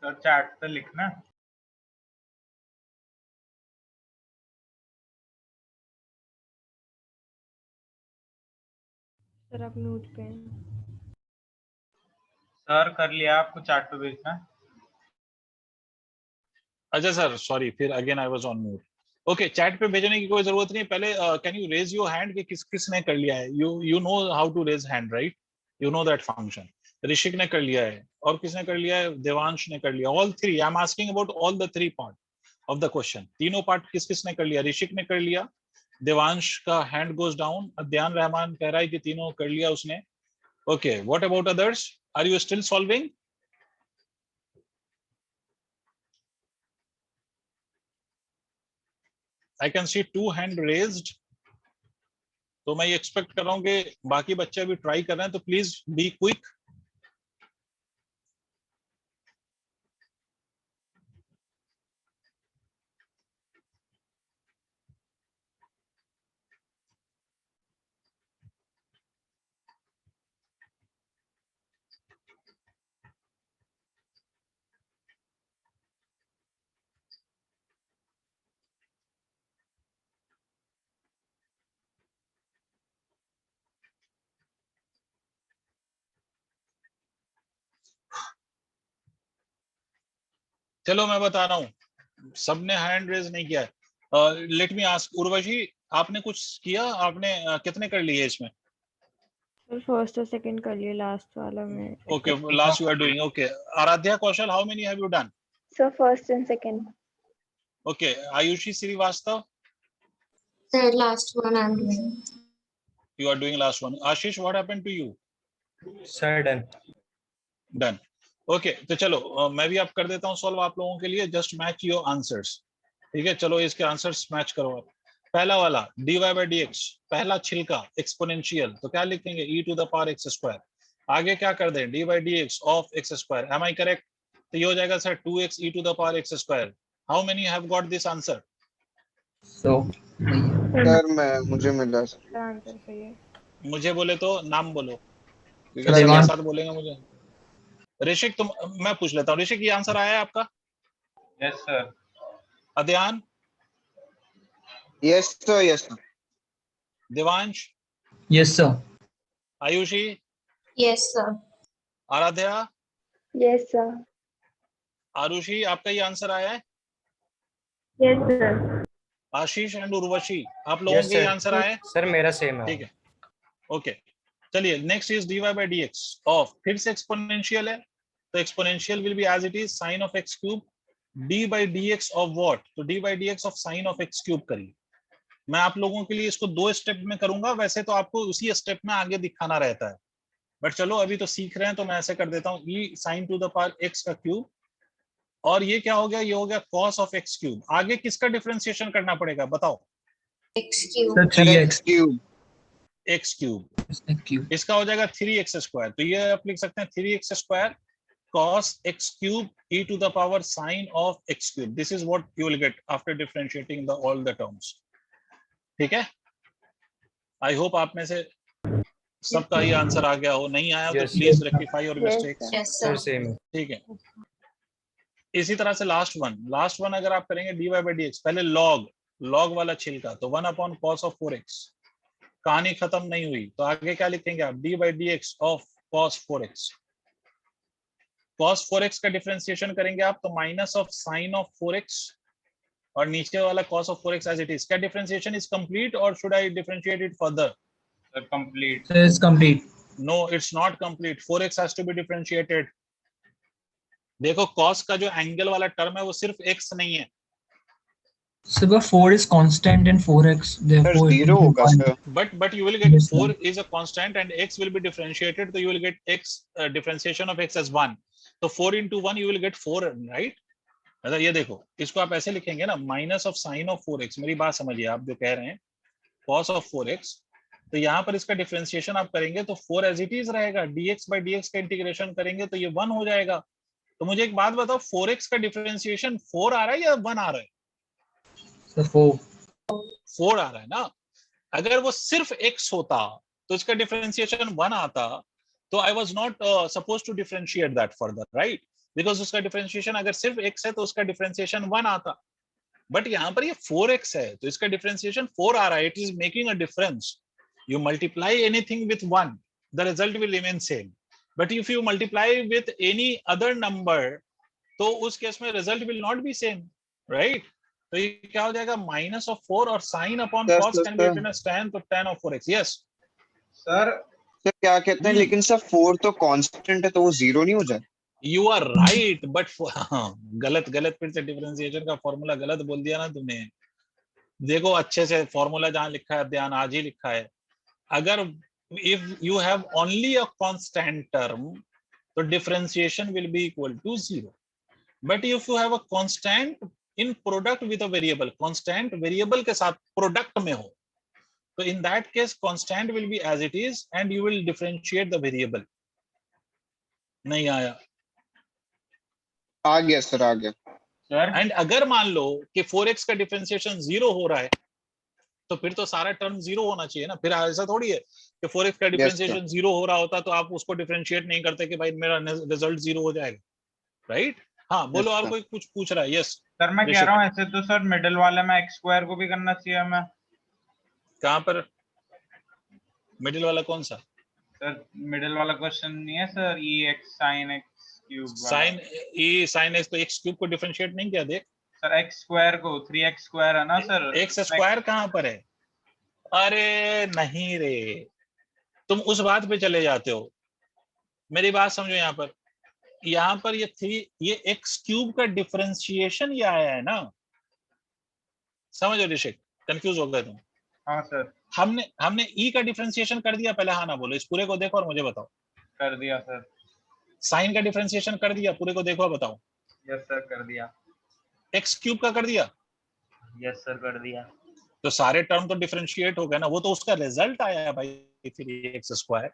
तो चैट पे लिखना। सर आप म्यूट पे हैं। सर कर लिया, आपको चैट पे भेजना है। अच्छा सर सॉरी, फिर again I was on mute. Okay, chat पे भेजने की कोई जरूरत नहीं, पहले can you raise your hand कि किसने कर लिया है। You know how to raise hand right, you know that function. Rishik ने कर लिया है, और किसने कर लिया है? देवांश ने कर लिया। All three, I am asking about all the three part of the question. तीनों पार्ट किसने कर लिया? ऋषिक ने कर लिया, देवांश का hand goes down, Adyaan Rahman कह रहा है कि तीनों कर लिया उसने। Okay, what about others? Are you still solving? I can see 2 hand raised, तो मैं ये एक्सपेक्ट कर रहा हूँ कि बाकी बच्चे भी ट्राई कर रहे हैं, तो प्लीज बी क्विक। चलो मैं बता रहा हूँ, सबने हैंड रेज नहीं किया है। लेट मी आस्क, उर्वशी आपने कुछ किया? आपने कितने कर लिए इसमें? सर फर्स्ट और सेकंड कर लिए, लास्ट वाला में okay, last you are doing. Okay, Aaradhya Kaushal, how many have you done? Sir, first and second. Okay, Ayushi Srivastava, The last one I'm doing. you are doing last one. Ashish, what happened to you? Sir, done. Done. Okay, तो चलो मैं भी आप कर देता हूँ solve आप लोगों के लिए। जस्ट मैच योर आंसर्स, ठीक है? चलो इसके आंसर्स मैच करो आप। पहला वाला dy by dx, पहला छिलका एक्सपोनेंशियल, तो क्या लिखेंगे? e to the power x square। आगे क्या कर दें? dy by dx of x square, am I correct? तो ये हो जाएगा sir 2x e to the power x square। How many have got this answer? So sir मुझे मिला सर। सर आंसर सही है। मुझे बोले तो नाम बोलो, क्योंकि सर, सबके देवांश। साथ बोलेंगे मुझे। ऋषिक, तुम, मैं पूछ लेता हूँ, ऋषिक ये आंसर आया है आपका? Yes sir. Adhyan, yes sir, yes sir. Devansh, yes sir. Ayushi, Yes, sir. Aradhya, Yes, sir. Arushi, आपका ये आंसर आया है? Yes, sir. Ashish and Urvashi, आप लोगों Yes, के ये sir. आंसर आए? सर मेरा सेम है। ठीक है, ओके। चलिए next is dy by dx of, फिर से एक्सपोनेंशियल है, तो exponential will be as it is sin of x cube. d by dx of what? तो d by dx of sin of x cube करिए। मैं आप लोगों के लिए इसको 2 स्टेप में करूंगा, वैसे तो आपको उसी स्टेप में आगे दिखाना रहता है, बट चलो अभी तो सीख रहे हैं, तो मैं ऐसे कर देता हूँ e sin to the power x का क्यूब, और ये क्या हो गया? ये हो गया cos of x क्यूब। आगे किसका डिफरेंशिएशन करना पड़ेगा बताओ? X cube. Sir, 3x cube. x cube, cube. इसका हो जाएगा 3x स्क्वायर, तो ये आप लिख सकते हैं 3x square cos x cube e to the power sin of x cube. This is what you will get after differentiating the all the terms. ठीक है? I hope आप में से सबका ये आंसर आ गया हो, नहीं आया तो Yes, please yes, rectify your Yes, mistakes. sir. Yes, sir sir. Same है। ठीक है, इसी तरह से लास्ट वन अगर आप करेंगे dy by dx, पहले log वाला छिलका, तो 1 upon cos of 4x, कहानी खत्म नहीं हुई, तो आगे क्या लिखेंगे आप? d by dx of cos 4x। cos 4x का डिफरेंशिएशन करेंगे आप, तो minus of sin of 4x, और नीचे वाला cos of 4x as it is। क्या डिफरेंशिएशन इज कंप्लीट और should I differentiate it further? Sir complete. So it's complete. No, it's not complete, 4x has to be differentiated. देखो cos का जो angle वाला term है वो सिर्फ x नहीं है, So but 4 is constant and 4x, sir therefore it 0 will be होगा 1. Sir. but you will get Yes, 4 is a constant and x will be differentiated, so you will get x differentiation of x as 1, तो 4 into 1 you will get 4, right? मतलब ये देखो, इसको आप ऐसे लिखेंगे ना, minus of sine of 4x। मेरी बात समझिए, आप जो कह रहे हैं cos of 4x, तो यहाँ पर इसका डिफरेंशिएशन आप करेंगे तो 4 एज इट इज रहेगा, dx by dx का इंटीग्रेशन करेंगे तो ये 1 हो जाएगा। तो मुझे एक बात बताओ, 4x का डिफरेंशिएशन 4 आ रहा है या 1 आ रहा है? So 4. 4 आ रहा है ना। अगर वो सिर्फ x होता तो इसका डिफरेंशिएशन 1 आता, तो I was not supposed to differentiate that further, right? Because उसका डिफरेंशिएशन अगर सिर्फ x है तो उसका डिफरेंशिएशन 1 आता, बट यहाँ पर ये 4x है तो इसका डिफरेंशिएशन 4 आ रहा है. It is making a difference. You multiply anything with 1, the result will remain same, but if you multiply with any other number तो उस केस में result will not be same, right? तो ये क्या हो जाएगा, माइनस ऑफ 4 और sine upon Sir, cos sir, can be sir. Written as tan, तो tan of 4x. Yes sir sir क्या कहते हैं, लेकिन सर 4 तो कांस्टेंट है तो वो 0 नहीं हो जाए? यू आर राइट, बट गलत फिर से डिफरेंशिएशन का फॉर्मूला गलत बोल दिया ना तुमने. देखो अच्छे से फॉर्मूला जहां लिखा है ध्यान, आज ही लिखा है. अगर if you have only a constant term तो differentiation will be equal to 0. But if you have a constant in product with a variable, constant variable के साथ प्रोडक्ट में हो, तो in that case constant will be as it is and you will differentiate the variable. नहीं आया. आ गया sir, आ गया. Sir and अगर मान लो कि 4x का डिफरेंशिएशन 0 हो रहा है तो फिर तो सारा टर्म 0 होना चाहिए ना. फिर ऐसा थोड़ी है कि 4x का डिफरेंशिएशन 0 हो रहा होता तो आप उसको डिफरेंशिएट नहीं करते कि भाई मेरा रिजल्ट 0 हो जाएगा, राइट? हाँ बोलो. और कोई कुछ पूछ रहा है? यस सर मैं कह रहा हूँ ऐसे तो सर मिडिल वाले में x स्क्वायर को भी करना चाहिए हमें. कहाँ पर मिडिल वाला कौन सा? सर मिडिल वाला क्वेश्चन नहीं है sir, e(x sin x cube sin x, तो x क्यूब को डिफरेंशिएट नहीं किया. देख सर x स्क्वायर को 3x स्क्वायर है ना सर. x स्क्वायर कहाँ पर है? अरे नहीं रे, तुम उस बात पे चले जाते हो. मेरी बात समझो. यहाँ पर ये x क्यूब का डिफरेंशिएशन ये आया है ना. समझो ऋषिक, कंफ्यूज हो गए तुम. हाँ सर हमने e का डिफरेंशिएशन कर दिया. पहले हाँ ना बोलो, इस पूरे को देखो और मुझे बताओ. कर दिया सर. साइन का डिफरेंशिएशन कर दिया, पूरे को देखो और बताओ. यस सर कर दिया. x क्यूब का कर दिया. यस सर कर दिया. तो सारे टर्म तो डिफरेंशिएट हो गए ना. वो तो उसका रिजल्ट आया है भाई 3x स्क्वायर.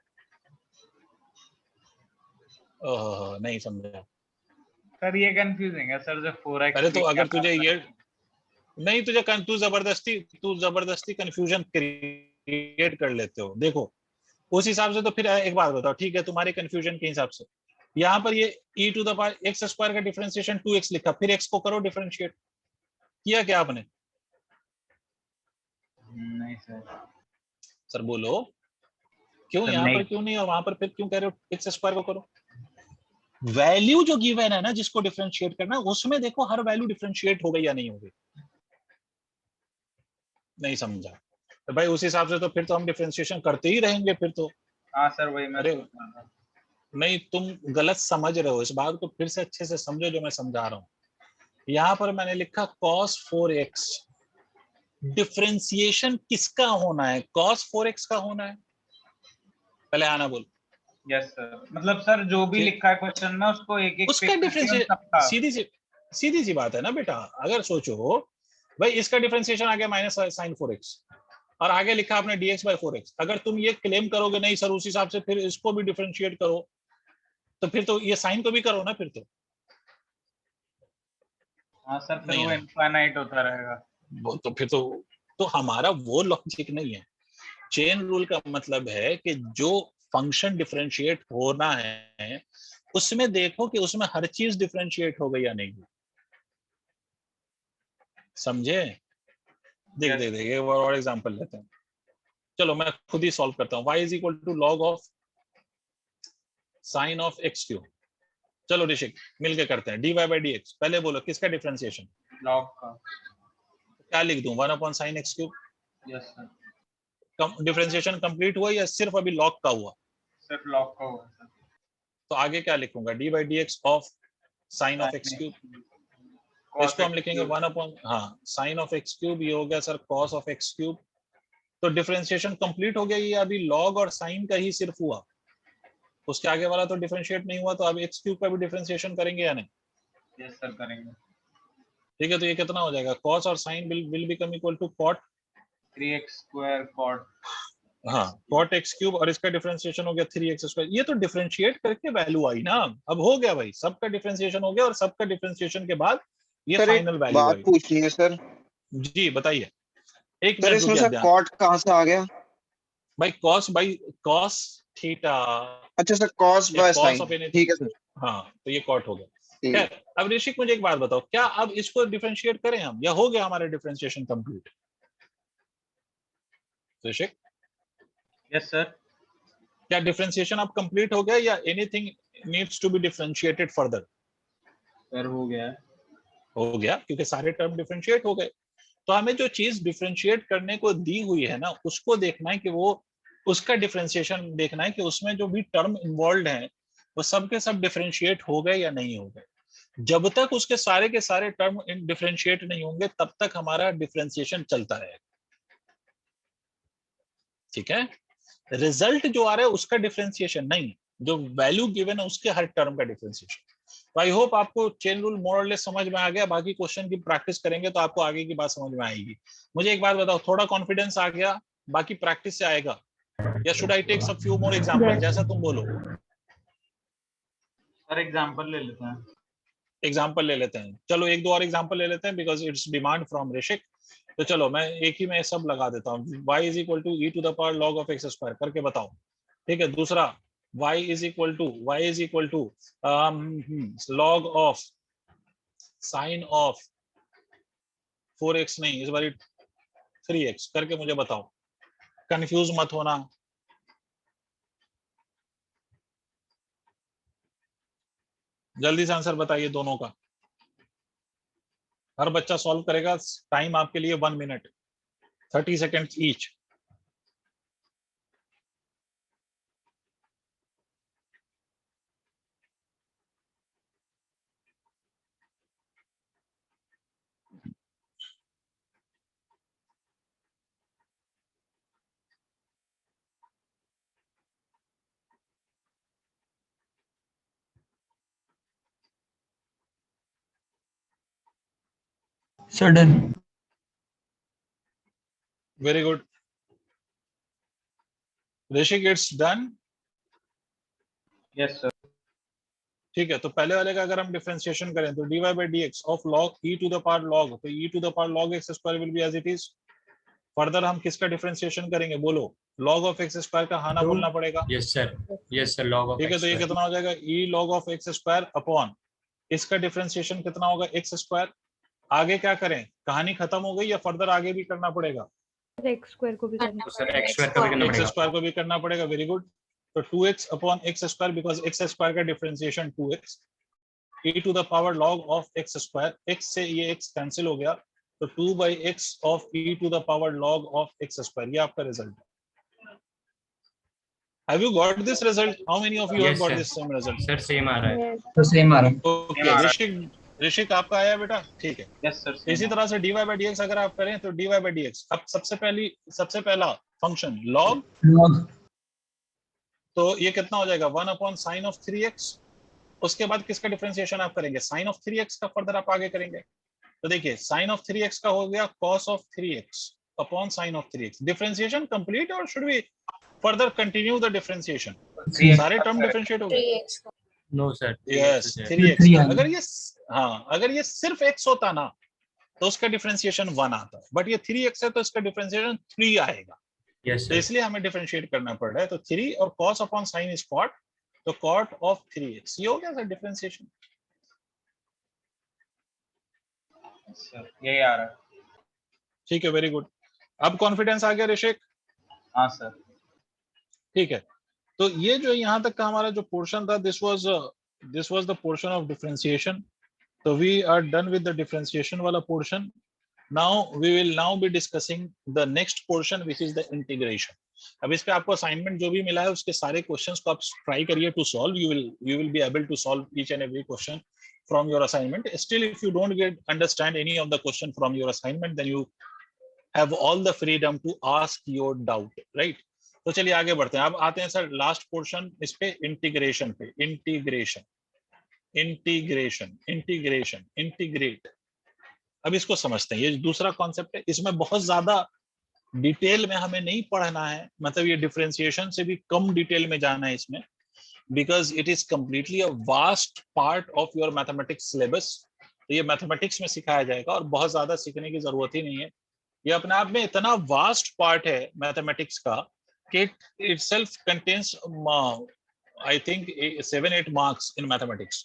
नहीं समझा सर ये कंफ्यूजिंग है सर. जो 4x अरे तो अगर तुझे ये नहीं, तू जबरदस्ती कंफ्यूजन क्रिएट कर लेते हो. देखो उस हिसाब से तो फिर एक बात बताओ, ठीक है तुम्हारे कंफ्यूजन के हिसाब से यहाँ पर ये e to the power x square का डिफरेंशिएशन 2x लिखा, फिर x को करो डिफरेंशिएट. किया क्या आपने? नहीं सर. सर बोलो क्यों? यहाँ पर क्यों नहीं और वहां पर फिर क्यों कह रहे हो x स्क्वायर को करो? वैल्यू जो गिवन है ना जिसको डिफरेंशिएट करना, उसमें देखो हर वैल्यू डिफरेंशिएट हो गई या नहीं हो गई. नहीं समझा तो भाई उस हिसाब से तो फिर तो हम डिफरेंशिएशन करते ही रहेंगे फिर तो. हाँ सर वही मैं अरे सोच रहा था. नहीं, तुम गलत समझ रहे हो. इस बात को फिर से अच्छे से समझो जो मैं समझा रहा हूँ. यहाँ पर मैंने लिखा cos 4x. डिफरेंशिएशन किसका होना है? cos 4x का होना है. पहले आना बोल. Yes sir. मतलब सर जो भी लिखा है क्वेश्चन में उसको एक एक उसका डिफरेंशिएशन सीधी सी बात है ना बेटा. अगर सोचो भाई इसका डिफरेंशिएशन आ गया माइनस साइन 4x और आगे लिखा आपने dx बाय 4x. अगर तुम ये क्लेम करोगे नहीं सर उस हिसाब से फिर इसको भी डिफरेंशिएट करो, तो फिर तो ये साइन को भी करो ना फिर तो. हाँ सर फिर वो इनफाइनाइट होता रहेगा. वो तो फिर तो हमारा वो लॉजिक नहीं है. चेन रूल का मतलब है कि जो फंक्शन डिफरेंशिएट होना है उसमें देखो कि उसमें हर चीज डिफरेंशिएट हो गई या नहीं. समझे? देख एक और एग्जांपल लेते हैं. चलो मैं खुद ही सॉल्व करता हूँ. y is equal to log of sine of x cube. चलो ऋषिक मिलके करते हैं. dy by dx. पहले बोलो किसका डिफरेंशिएशन? लॉग का. क्या लिख दूं? 1 upon sine x cube. Yes sir. Differentiation complete हुआ या सिर्फ अभी लॉग का हुआ? सिर्फ लॉग का हुआ सर. तो आगे क्या लिखूंगा? D by D X of sine of x cube. इसको हम लिखेंगे 1 upon sine of x cube. ये हो गया sir cos of x cube. तो डिफरेंशिएशन कंप्लीट हो गया. ये अभी लॉग और साइन का ही सिर्फ हुआ, उसके आगे वाला तो डिफरेंशिएट नहीं हुआ. तो अब एक्स क्यूब का भी डिफरेंशिएशन करेंगे या नहीं? यस सर करेंगे. ठीक है. तो ये कितना हो जाएगा? कॉस और sine will become equal to cot 3x square cot. Cot x cube और इसका डिफरेंशिएशन हो गया 3x स्क्वायर. ये तो डिफरेंशिएट करके वैल्यू आई ना. अब हो गया भाई, सबका डिफरेंशिएशन हो गया और सबका डिफरेंशिएशन के बाद ये फाइनल वैल्यू बात आई. पूछनी है सर. जी बताइए. एक सर इसमें सर कॉट कहाँ से आ गया? भाई कॉस थीटा. अच्छा सर कॉस बाय साइन. ठीक है सर. हाँ तो ये कॉट हो गया. खैर, अब ऋषिक मुझे एक बात बताओ, क्या अब इसको डिफरेंशिएट करें हम, या हो गया हमारा differentiation complete? Rishik, yes sir. क्या डिफरेंशिएशन अब कंप्लीट हो गया या anything needs to be differentiated further? Sir हो गया है। हो गया, क्योंकि सारे टर्म डिफरेंशिएट हो गए। तो हमें जो चीज डिफरेंशिएट करने को दी हुई है ना, उसको देखना है कि वो, उसका डिफरेंशिएशन देखना है कि उसमें जो भी टर्म इन्वॉल्व हैं वो सब के सब डिफरेंशिएट हो गए या नहीं हो गए। जब तक उसके सारे के सारे टर्म डिफरेंशिएट नहीं होंगे तब तक हमारा डिफरेंशिएशन चलता रहेगा। ठीक है, रिजल्ट जो आ रहा है उसका डिफरेंशिएशन नहीं, जो वैल्यू गिवन है उसके हर टर्म का डिफरेंशिएशन। तो आई होप आपको चेन रूल मोर और लेस समझ में आ गया। बाकी क्वेश्चन की प्रैक्टिस करेंगे तो आपको आगे की बात समझ में आएगी। मुझे एक बात बताओ, थोड़ा कॉन्फिडेंस आ गया, बाकी प्रैक्टिस से आएगा, या should I take some few more example? Yes. जैसा तुम बोलो। सर एग्जांपल ले लेते हैं। एग्जांपल ले लेते हैं, चलो एक दो और एग्जांपल ले लेते हैं, बिकॉज इट्स डिमांड फ्रॉम ऋषिक। तो चलो मैं एक ही में सब लगा देता हूँ। y is equal to e to the power log of x square करके बताओ। ठीक है, दूसरा y is equal to log of sine of 4x, नहीं इस बार 3x करके मुझे बताओ। कंफ्यूज मत होना। जल्दी से आंसर बताइए दोनों का। हर बच्चा सॉल्व करेगा। टाइम आपके लिए 1 minute, 30 second each. Sir, done. Very good Rishik, it's done. Yes sir. ठीक है, तो पहले वाले का अगर हम डिफरेंशिएशन करें तो dy by dx of log e to the power log, तो e to the power log x square will be as it is. Further हम किसका डिफरेंशिएशन करेंगे, बोलो। log ऑफ x स्क्वायर का हाना बोलना पड़ेगा। Yes sir. Yes sir. Log of ठीक है, x तो ये square. कितना हो जाएगा, e log of x square upon इसका डिफरेंशिएशन कितना होगा, x स्क्वायर। आगे क्या करें, कहानी खत्म हो गई या फर्दर आगे भी करना पड़ेगा? एक्स स्क्वायर को भी करना तो सर x square का भी करना x पड़ेगा. स्क्वायर को भी करना पड़ेगा। Very good. तो 2x upon x square, because x square का differentiation 2x, e to the power log of x square, x से ये x कैंसिल हो गया, तो 2 by x of e to the power log of x square, ये आपका result है। Have you got this result? How many of you Yes, have got sir. this same result? Sir same आ रहा है. Yes. तो same आ रहा है. Okay, ऋषिक आपका आया बेटा? ठीक है। Yes sir. इसी तरह से dy by dx अगर आप करें तो dy by dx, अब सबसे पहला फंक्शन log, Log. तो ये कितना हो जाएगा, 1 अपॉन साइन ऑफ 3x। उसके बाद किसका डिफरेंशिएशन आप करेंगे, साइन ऑफ 3x का फर्दर आप आगे करेंगे। तो देखिए साइन ऑफ 3x का हो गया cos of 3x upon sine of 3x। Differentiation complete, और should we further continue the differentiation? सारे टर्म डिफरेंशिएट हो गए। 3x. No sir. Yes, 3x। 3 आ अगर ये, हाँ, अगर ये सिर्फ x होता ना तो उसका डिफरेंशिएशन 1 आता, बट ये 3x है तो इसका डिफरेंशिएशन 3 आएगा। Yes तो sir. इसलिए हमें डिफरेंशिएट करना पड़ रहा है। तो 3 और cos upon sine is cot, तो cot ऑफ 3x, ये हो गया सर डिफरेंशिएशन। सर यही आ रहा है। ठीक है, वेरी गुड। अब कॉन्फिडेंस आ गया ऋषिक? हाँ सर। ठीक है, तो ये जो यहाँ तक का हमारा जो पोर्शन था, this was the portion of differentiation. तो we are done with the differentiation वाला portion. Now we will now be discussing the next portion which is the integration. अब इस पे आपको असाइनमेंट जो भी मिला है उसके सारे क्वेश्चंस को आप ट्राई करिए to solve. You will be able to solve each and every question from your assignment. Still, if you don't understand any of the question from your assignment, then you have all the freedom to ask your doubt, right? तो चलिए आगे बढ़ते हैं। अब आते हैं sir last portion इस पे, इंटीग्रेशन पे। इंटीग्रेट। अब इसको समझते हैं। ये दूसरा कॉन्सेप्ट है, इसमें बहुत ज्यादा डिटेल में हमें नहीं पढ़ना है, मतलब ये डिफरेंशिएशन से भी कम डिटेल में जाना है इसमें, because it is completely a vast part of your mathematics syllabus। तो ये मैथमेटिक्स में सिखाया जाएगा और बहुत ज्यादा सीखने की जरूरत ही नहीं है। ये अपने आप में इतना वास्ट पार्ट है मैथमेटिक्स का कि it itself contains I think 7-8 marks in mathematics।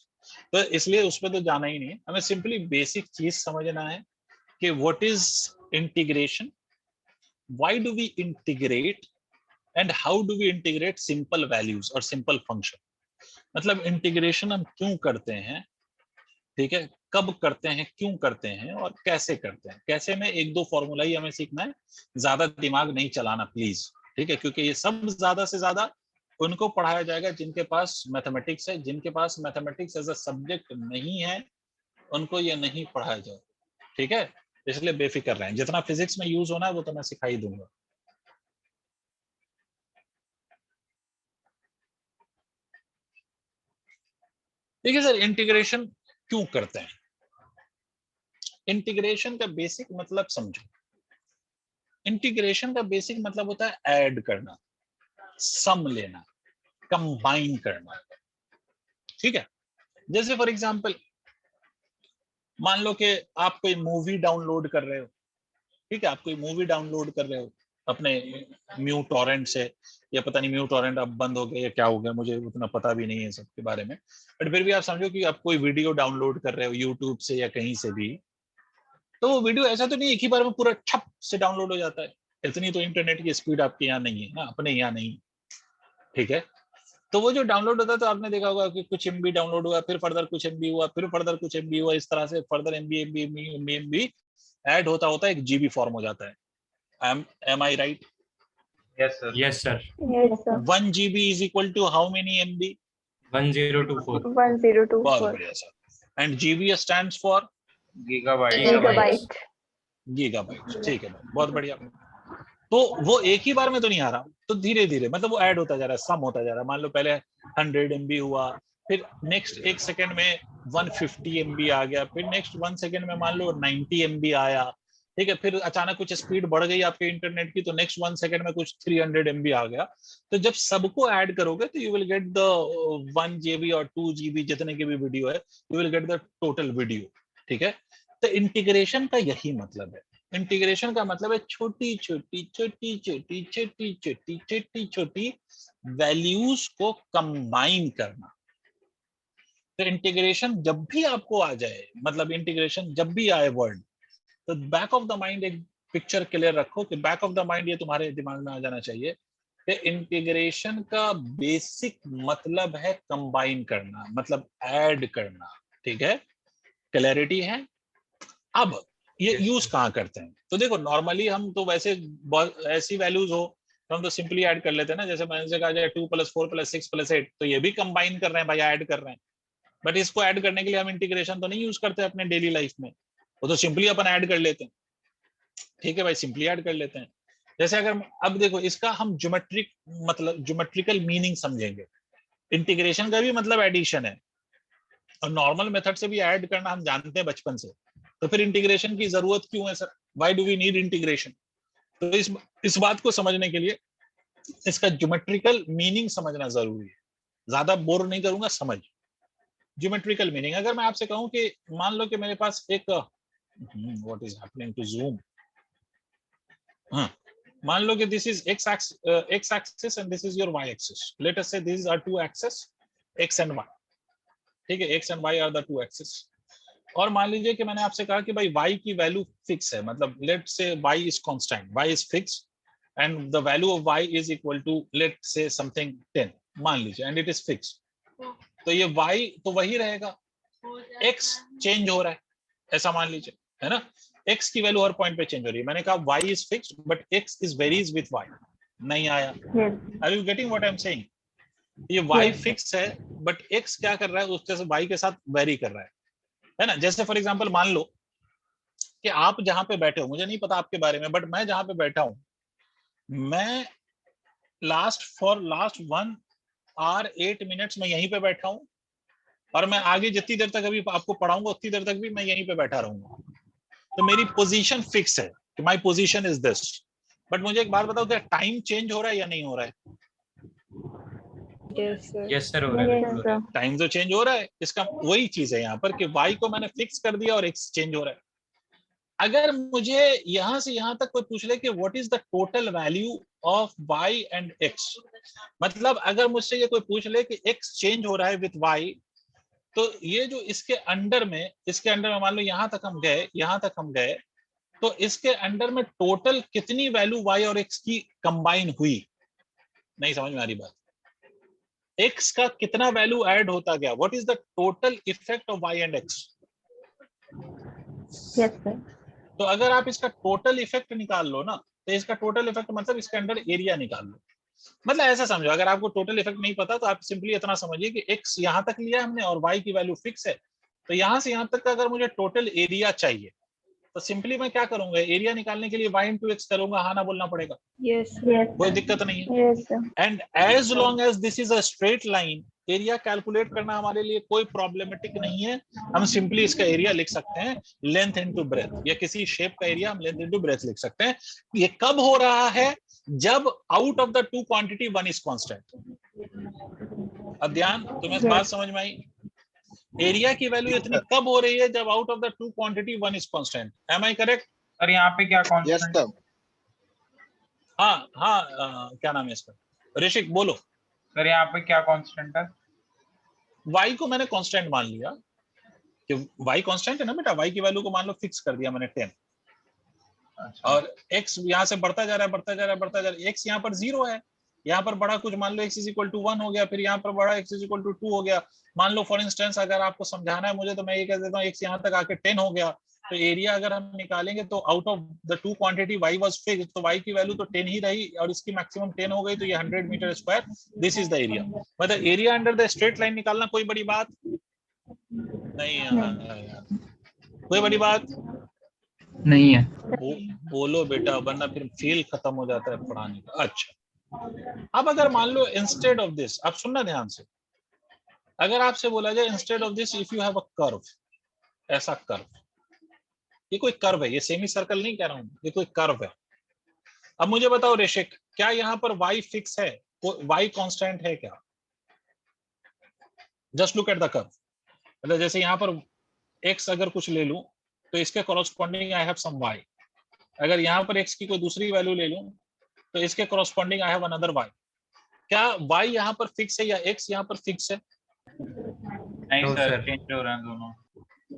तो इसलिए उस पर तो जाना ही नहीं है, हमें सिंपली बेसिक चीज समझना है कि what is integration, why do we integrate and how do we integrate simple values और सिंपल फंक्शन। मतलब इंटीग्रेशन हम क्यों करते हैं, ठीक है, कब करते हैं, क्यों करते हैं और कैसे करते हैं। कैसे में एक दो फॉर्मूला ही हमें सीखना है, ज्यादा दिमाग नहीं चलाना प्लीज, ठीक है, क्योंकि ये सब ज्यादा से ज्यादा उनको पढ़ाया जाएगा जिनके पास मैथमेटिक्स है। जिनके पास मैथमेटिक्स एज अ सब्जेक्ट नहीं है उनको ये नहीं पढ़ाया जाएगा, ठीक है। इसलिए बेफिक्र रहें, जितना फिजिक्स में यूज होना है वो तो मैं सिखा ही दूंगा। देखिए सर, इंटीग्रेशन क्यों करते हैं। इंटीग्रेशन का बेसिक मतलब समझो। इंटीग्रेशन का बेसिक मतलब होता है ऐड करना, सम लेना, कंबाइन करना, ठीक है। जैसे फॉर एग्जांपल मान लो कि आप कोई मूवी डाउनलोड कर रहे हो, ठीक है, आप कोई मूवी डाउनलोड कर रहे हो अपने म्यू टॉरेंट से, या पता नहीं म्यू टॉरेंट अब बंद हो गया या क्या हो गया, मुझे उतना पता भी नहीं है सबके बारे में, बट फिर भी आप समझो कि आप कोई वीडियो डाउनलोड कर रहे हो यूट्यूब से या कहीं से भी, तो वो वीडियो ऐसा तो नहीं एक ही बार में पूरा छप से डाउनलोड हो जाता है। इतनी तो इंटरनेट की स्पीड आपके यहाँ नहीं है ना, अपने यहाँ नहीं, ठीक है। तो वो जो डाउनलोड होता है तो आपने देखा होगा कि कुछ एमबी डाउनलोड हुआ, फिर फर्दर कुछ एमबी हुआ, फिर फर्दर कुछ एमबी हुआ, इस तरह से फर्दर एमबी ऐड होता होता एक जीबी फॉर्म हो जाता है। Am I right? Yes sir. Yes, sir. Yes, sir. 1 GB is equal to how many MB? 1024. 1024. बहुत बढ़िया sir. And GB stands for gigabyte. Gigabyte. Gigabyte, ठीक है, बहुत बढ़िया। तो वो एक ही बार में तो नहीं आ रहा, तो धीरे धीरे मतलब वो ऐड होता जा रहा है, सम होता जा रहा है। मान लो पहले 100 MB हुआ, फिर नेक्स्ट 1 सेकंड में 150 MB आ गया, फिर नेक्स्ट 1 सेकंड में मान लो 90 MB आया, ठीक है। फिर अचानक कुछ स्पीड बढ़ गई आपके इंटरनेट की, तो नेक्स्ट 1 सेकंड में कुछ 300 MB आ गया। तो जब सबको ऐड करोगे तो you will get the 1 GB और 2 GB जितने की भी वीडियो है, you will get the total video, ठीक है। तो इंटीग्रेशन का यही मतलब है। इंटीग्रेशन का मतलब है छोटी छोटी छोटी छोटी छोटी छोटी छोटी छोटी वैल्यूज को कंबाइन करना। तो इंटीग्रेशन जब भी आपको आ जाए, मतलब इंटीग्रेशन जब भी आए वर्ड, तो बैक ऑफ द माइंड एक पिक्चर क्लियर रखो कि बैक ऑफ द माइंड ये तुम्हारे दिमाग में आ जाना चाहिए कि इंटीग्रेशन का बेसिक मतलब है कंबाइन करना, मतलब ऐड करना, ठीक है। क्लैरिटी है? अब ये यूज कहाँ करते हैं, तो देखो नॉर्मली हम तो वैसे ऐसी वैल्यूज हो तो हम तो सिंपली ऐड कर लेते हैं ना, जैसे मैंने से कहा जाए 2 + 4 + 6 + 8, तो ये भी कंबाइन कर रहे हैं भाई, ऐड कर रहे हैं। बट इसको ऐड करने के लिए हम इंटीग्रेशन तो नहीं यूज करते अपने डेली लाइफ में, वो तो सिंपली अपन ऐड कर लेते हैं, ठीक है भाई, सिंपली ऐड कर लेते हैं। जैसे अगर अब देखो इसका हम ज्योमेट्रिक मतलब ज्योमेट्रिकल मीनिंग समझेंगे। इंटीग्रेशन का भी मतलब एडिशन है, और नॉर्मल मेथड से भी ऐड करना हम जानते हैं बचपन से, तो फिर इंटीग्रेशन की जरूरत क्यों है sir, why do we need integration. तो इस बात को समझने के लिए इसका ज्योमेट्रिकल मीनिंग समझना जरूरी है। ज्यादा बोर नहीं करूंगा, समझ ज्योमेट्रिकल मीनिंग। अगर मैं आपसे कहूं कि मान लो कि मेरे पास एक what is happening to zoom, मान लो कि this is x axis and this is your y axis, let us say these are two axes x and y, ठीक है, x and y are the two axes। और मान लीजिए कि मैंने आपसे कहा कि भाई y की वैल्यू फिक्स है, मतलब let say y is constant, y is fix and the value of y is equal to let say something 10 मान लीजिए, एंड इट इज फिक्स। तो ये y तो वही रहेगा, x चेंज हो रहा है ऐसा मान लीजिए, है ना। x की वैल्यू हर पॉइंट पे चेंज हो रही है। मैंने कहा y is fixed but x is varies with y, नहीं आया। Are you getting what I am saying? ये y फिक्स है बट x क्या कर रहा है, उसके साथ y के साथ वेरी कर रहा है ना। जैसे फॉर एग्जांपल मान लो कि आप जहां पे बैठे हो, मुझे नहीं पता आपके बारे में, बट मैं जहां पे बैठा हूं, मैं लास्ट 1 hour 8 minutes में यहीं पे बैठा हूं, और मैं आगे जितनी देर तक अभी आपको पढ़ाऊंगा उतनी देर तक भी मैं यहीं पे बैठा रहूंगा। तो मेरी पोजीशन फिक्स है कि my position is this. But मुझे एक बात बताओ, क्या टाइम चेंज हो रहा है या नहीं हो रहा है? Yes, sir. हो रहा है, बिल्कुल हो रहा है। टाइम तो चेंज हो रहा है। इसका वही चीज है यहाँ पर कि y को मैंने फिक्स कर दिया और x चेंज हो रहा है। अगर मुझे यहां से यहां तक कोई पूछ ले कि what is the total value of y and x, मतलब अगर मुझसे ये कोई पूछ ले कि x चेंज हो रहा है विथ y, तो ये जो इसके अंडर में मान लो यहाँ तक हम गए, तो इसके अंडर में टोटल कितनी वैल्यू y और x की कंबाइन हुई? नहीं समझ में आ रही बात? x का कितना वैल्यू ऐड होता गया? What is the total effect of y and x? Yes, sir. तो अगर आप इसका टोटल इफेक्ट निकाल लो ना, तो इसका टोटल इफेक्ट मतलब इसके अंदर एरिया निकाल लो। मतलब ऐसा समझो, अगर आपको टोटल इफेक्ट नहीं पता तो आप सिंपली इतना समझिए कि x यहां तक लिया हमने और y की वैल्यू फिक्स है, तो यहां से यहां तक का अगर मुझे टोटल एरिया चाहिए तो सिंपली मैं क्या करूंगा, एरिया निकालने के लिए y into x करूंगा, हाँ ना बोलना पड़ेगा, Yes. Yes, कोई sir. दिक्कत नहीं है। Yes, sir. And as long as this is a straight line, area calculate करना हमारे लिए कोई प्रॉब्लमेटिक नहीं है। हम सिंपली इसका एरिया लिख सकते हैं लेंथ इनटू ब्रेथ, या किसी शेप का एरिया हम लेंथ इनटू ब्रेथ लिख सकते हैं। ये कब हो रहा है? जब out of the two quantity one is constant. अब ध्यान, तुम्हें इस बात समझ में आई? एरिया की वैल्यू इतनी कब हो रही है? जब out of the two quantity one is constant. Am I correct? Sir यहाँ पे क्या यस कांस्टेंट? सर। हाँ, क्या नाम है इसका? ऋषिक बोलो। सर यहाँ पे क्या कांस्टेंट है? y को मैंने कांस्टेंट मान लिया कि y कांस्टेंट है ना बेटा, y की वैल्यू को मान लो फिक्स कर दिया मैंने 10, अच्छा। और x यहाँ से बढ़ता जा रहा है, x यहाँ पर 0 है, यहाँ पर बड़ा कुछ मान लो x इज इक्वल टू 1 हो गया, फिर यहाँ पर बड़ा x इज इक्वल टू 2 हो गया। मान लो फॉर इंस्टेंस अगर आपको समझाना है मुझे, तो मैं ये कह देता हूँ x यहाँ तक आके 10 हो गया, तो एरिया अगर हम निकालेंगे तो out of the two quantity y was fixed, तो y की वैल्यू तो 10 ही रही और इसकी मैक्सिमम 10 हो गई, तो ये 100 metre square, this is the area. मतलब area under the straight line निकालना कोई बड़ी बात नहीं है यार, कोई बड़ी बात नहीं है। बोलो बेटा, वरना फिर फील खत्म हो जाता है पढ़ाने का। अच्छा, अब अगर मान लो इंस्टेड ऑफ दिस, अब सुनना ध्यान से, अगर आपसे बोला जाए instead of this if you have a curve, ऐसा कर्व, ये कोई कर्व है, ये सेमी सर्कल नहीं कह रहा हूं, ये कोई कर्व है। अब मुझे बताओ ऋषिक, क्या यहाँ पर y फिक्स है? y कांस्टेंट है क्या? Just look at the curve. मतलब जैसे यहाँ पर x अगर कुछ ले लूं तो इसके corresponding I have some y, अगर यहाँ पर x की कोई दूसरी वैल्यू ले लूं तो इसके corresponding I have another y। क्या y यहाँ पर फिक्स है या x यहाँ पर फिक्स है? नहीं No, सर, sir. चेंज हो रहे हैं दोनों।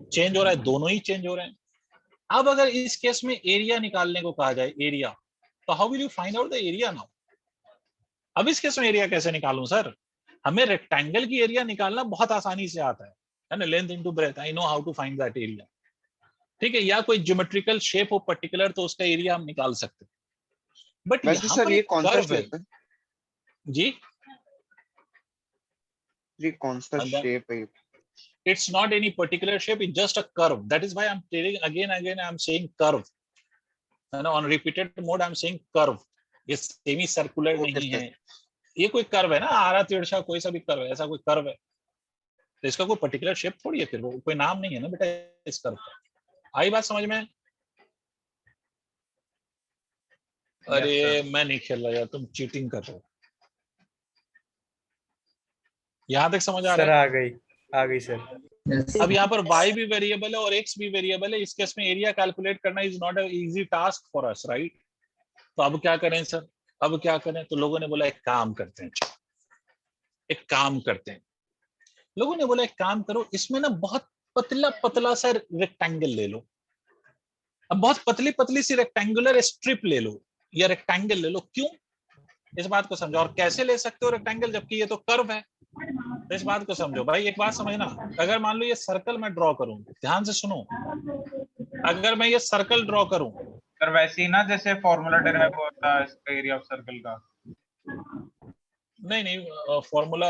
चेंज हो रहा है, दोनों ही चेंज हो रहे हैं। अब अगर इस केस में एरिया निकालने को कहा जाए, एरिया, तो how will you find out the area now? अब इस केस में एरिया कैसे निकालूं सर? हमें रेक्टेंगल की एरिया निकालना बहुत आसानी से आता है ना, length into breadth, I know how to find that area, ठीक है। या कोई ज्योमेट्रिकल शेप हो पर्टिकुलर, तो उसका एरिया हम निकाल सकते हैं। बट वैसे यहाँ सर पर ये एक कौन सा कर्व है शेप है? जी, ये कौन सा शेप है? it's not any particular shape, it's just a curve. That is why I'm telling again I'm saying curve, and on repeated mode I'm saying curve. ये सेमी सर्कुलर नहीं है, ये कोई कर्व है ना, आरा तिरछा कोई सा भी कर्व है, ऐसा कोई कर्व है, तो इसका कोई पर्टिकुलर शेप थोड़ी है, फिर वो कोई नाम नहीं है ना बेटा इस कर्व का। आई बात समझ में? अरे मैं नहीं खेल रहा यार, तुम चीटिंग कर रहे हो। यहाँ तक समझ आ रहा है? आ गई सर। Yes. अब यहाँ पर y भी वेरिएबल है और x भी वेरिएबल है, इस केस में एरिया कैलकुलेट करना is not a easy task for us, right? तो अब क्या करें सर, अब क्या करें? तो लोगों ने बोला एक काम करते हैं, लोगों ने बोला एक काम करो, इसमें ना बहुत पतला पतला सा रेक्टेंगल ले लो। अब बहुत पतली पतली सी रेक्टेंगुलर स्ट्रिप ले लो या रेक्टेंगल ले लो। क्यों? इस बात को समझो। और कैसे ले सकते हो रेक्टेंगल, जबकि ये तो कर्व है? तो इस बात को समझो भाई, एक बात समझना, अगर मान लो ये सर्कल मैं ड्रॉ करूं, ध्यान से सुनो, अगर मैं ये सर्कल ड्रॉ करूं, सर वैसे ही ना जैसे फॉर्मूला डेराइव होता है इसका एरिया ऑफ सर्कल का। नहीं, फॉर्मूला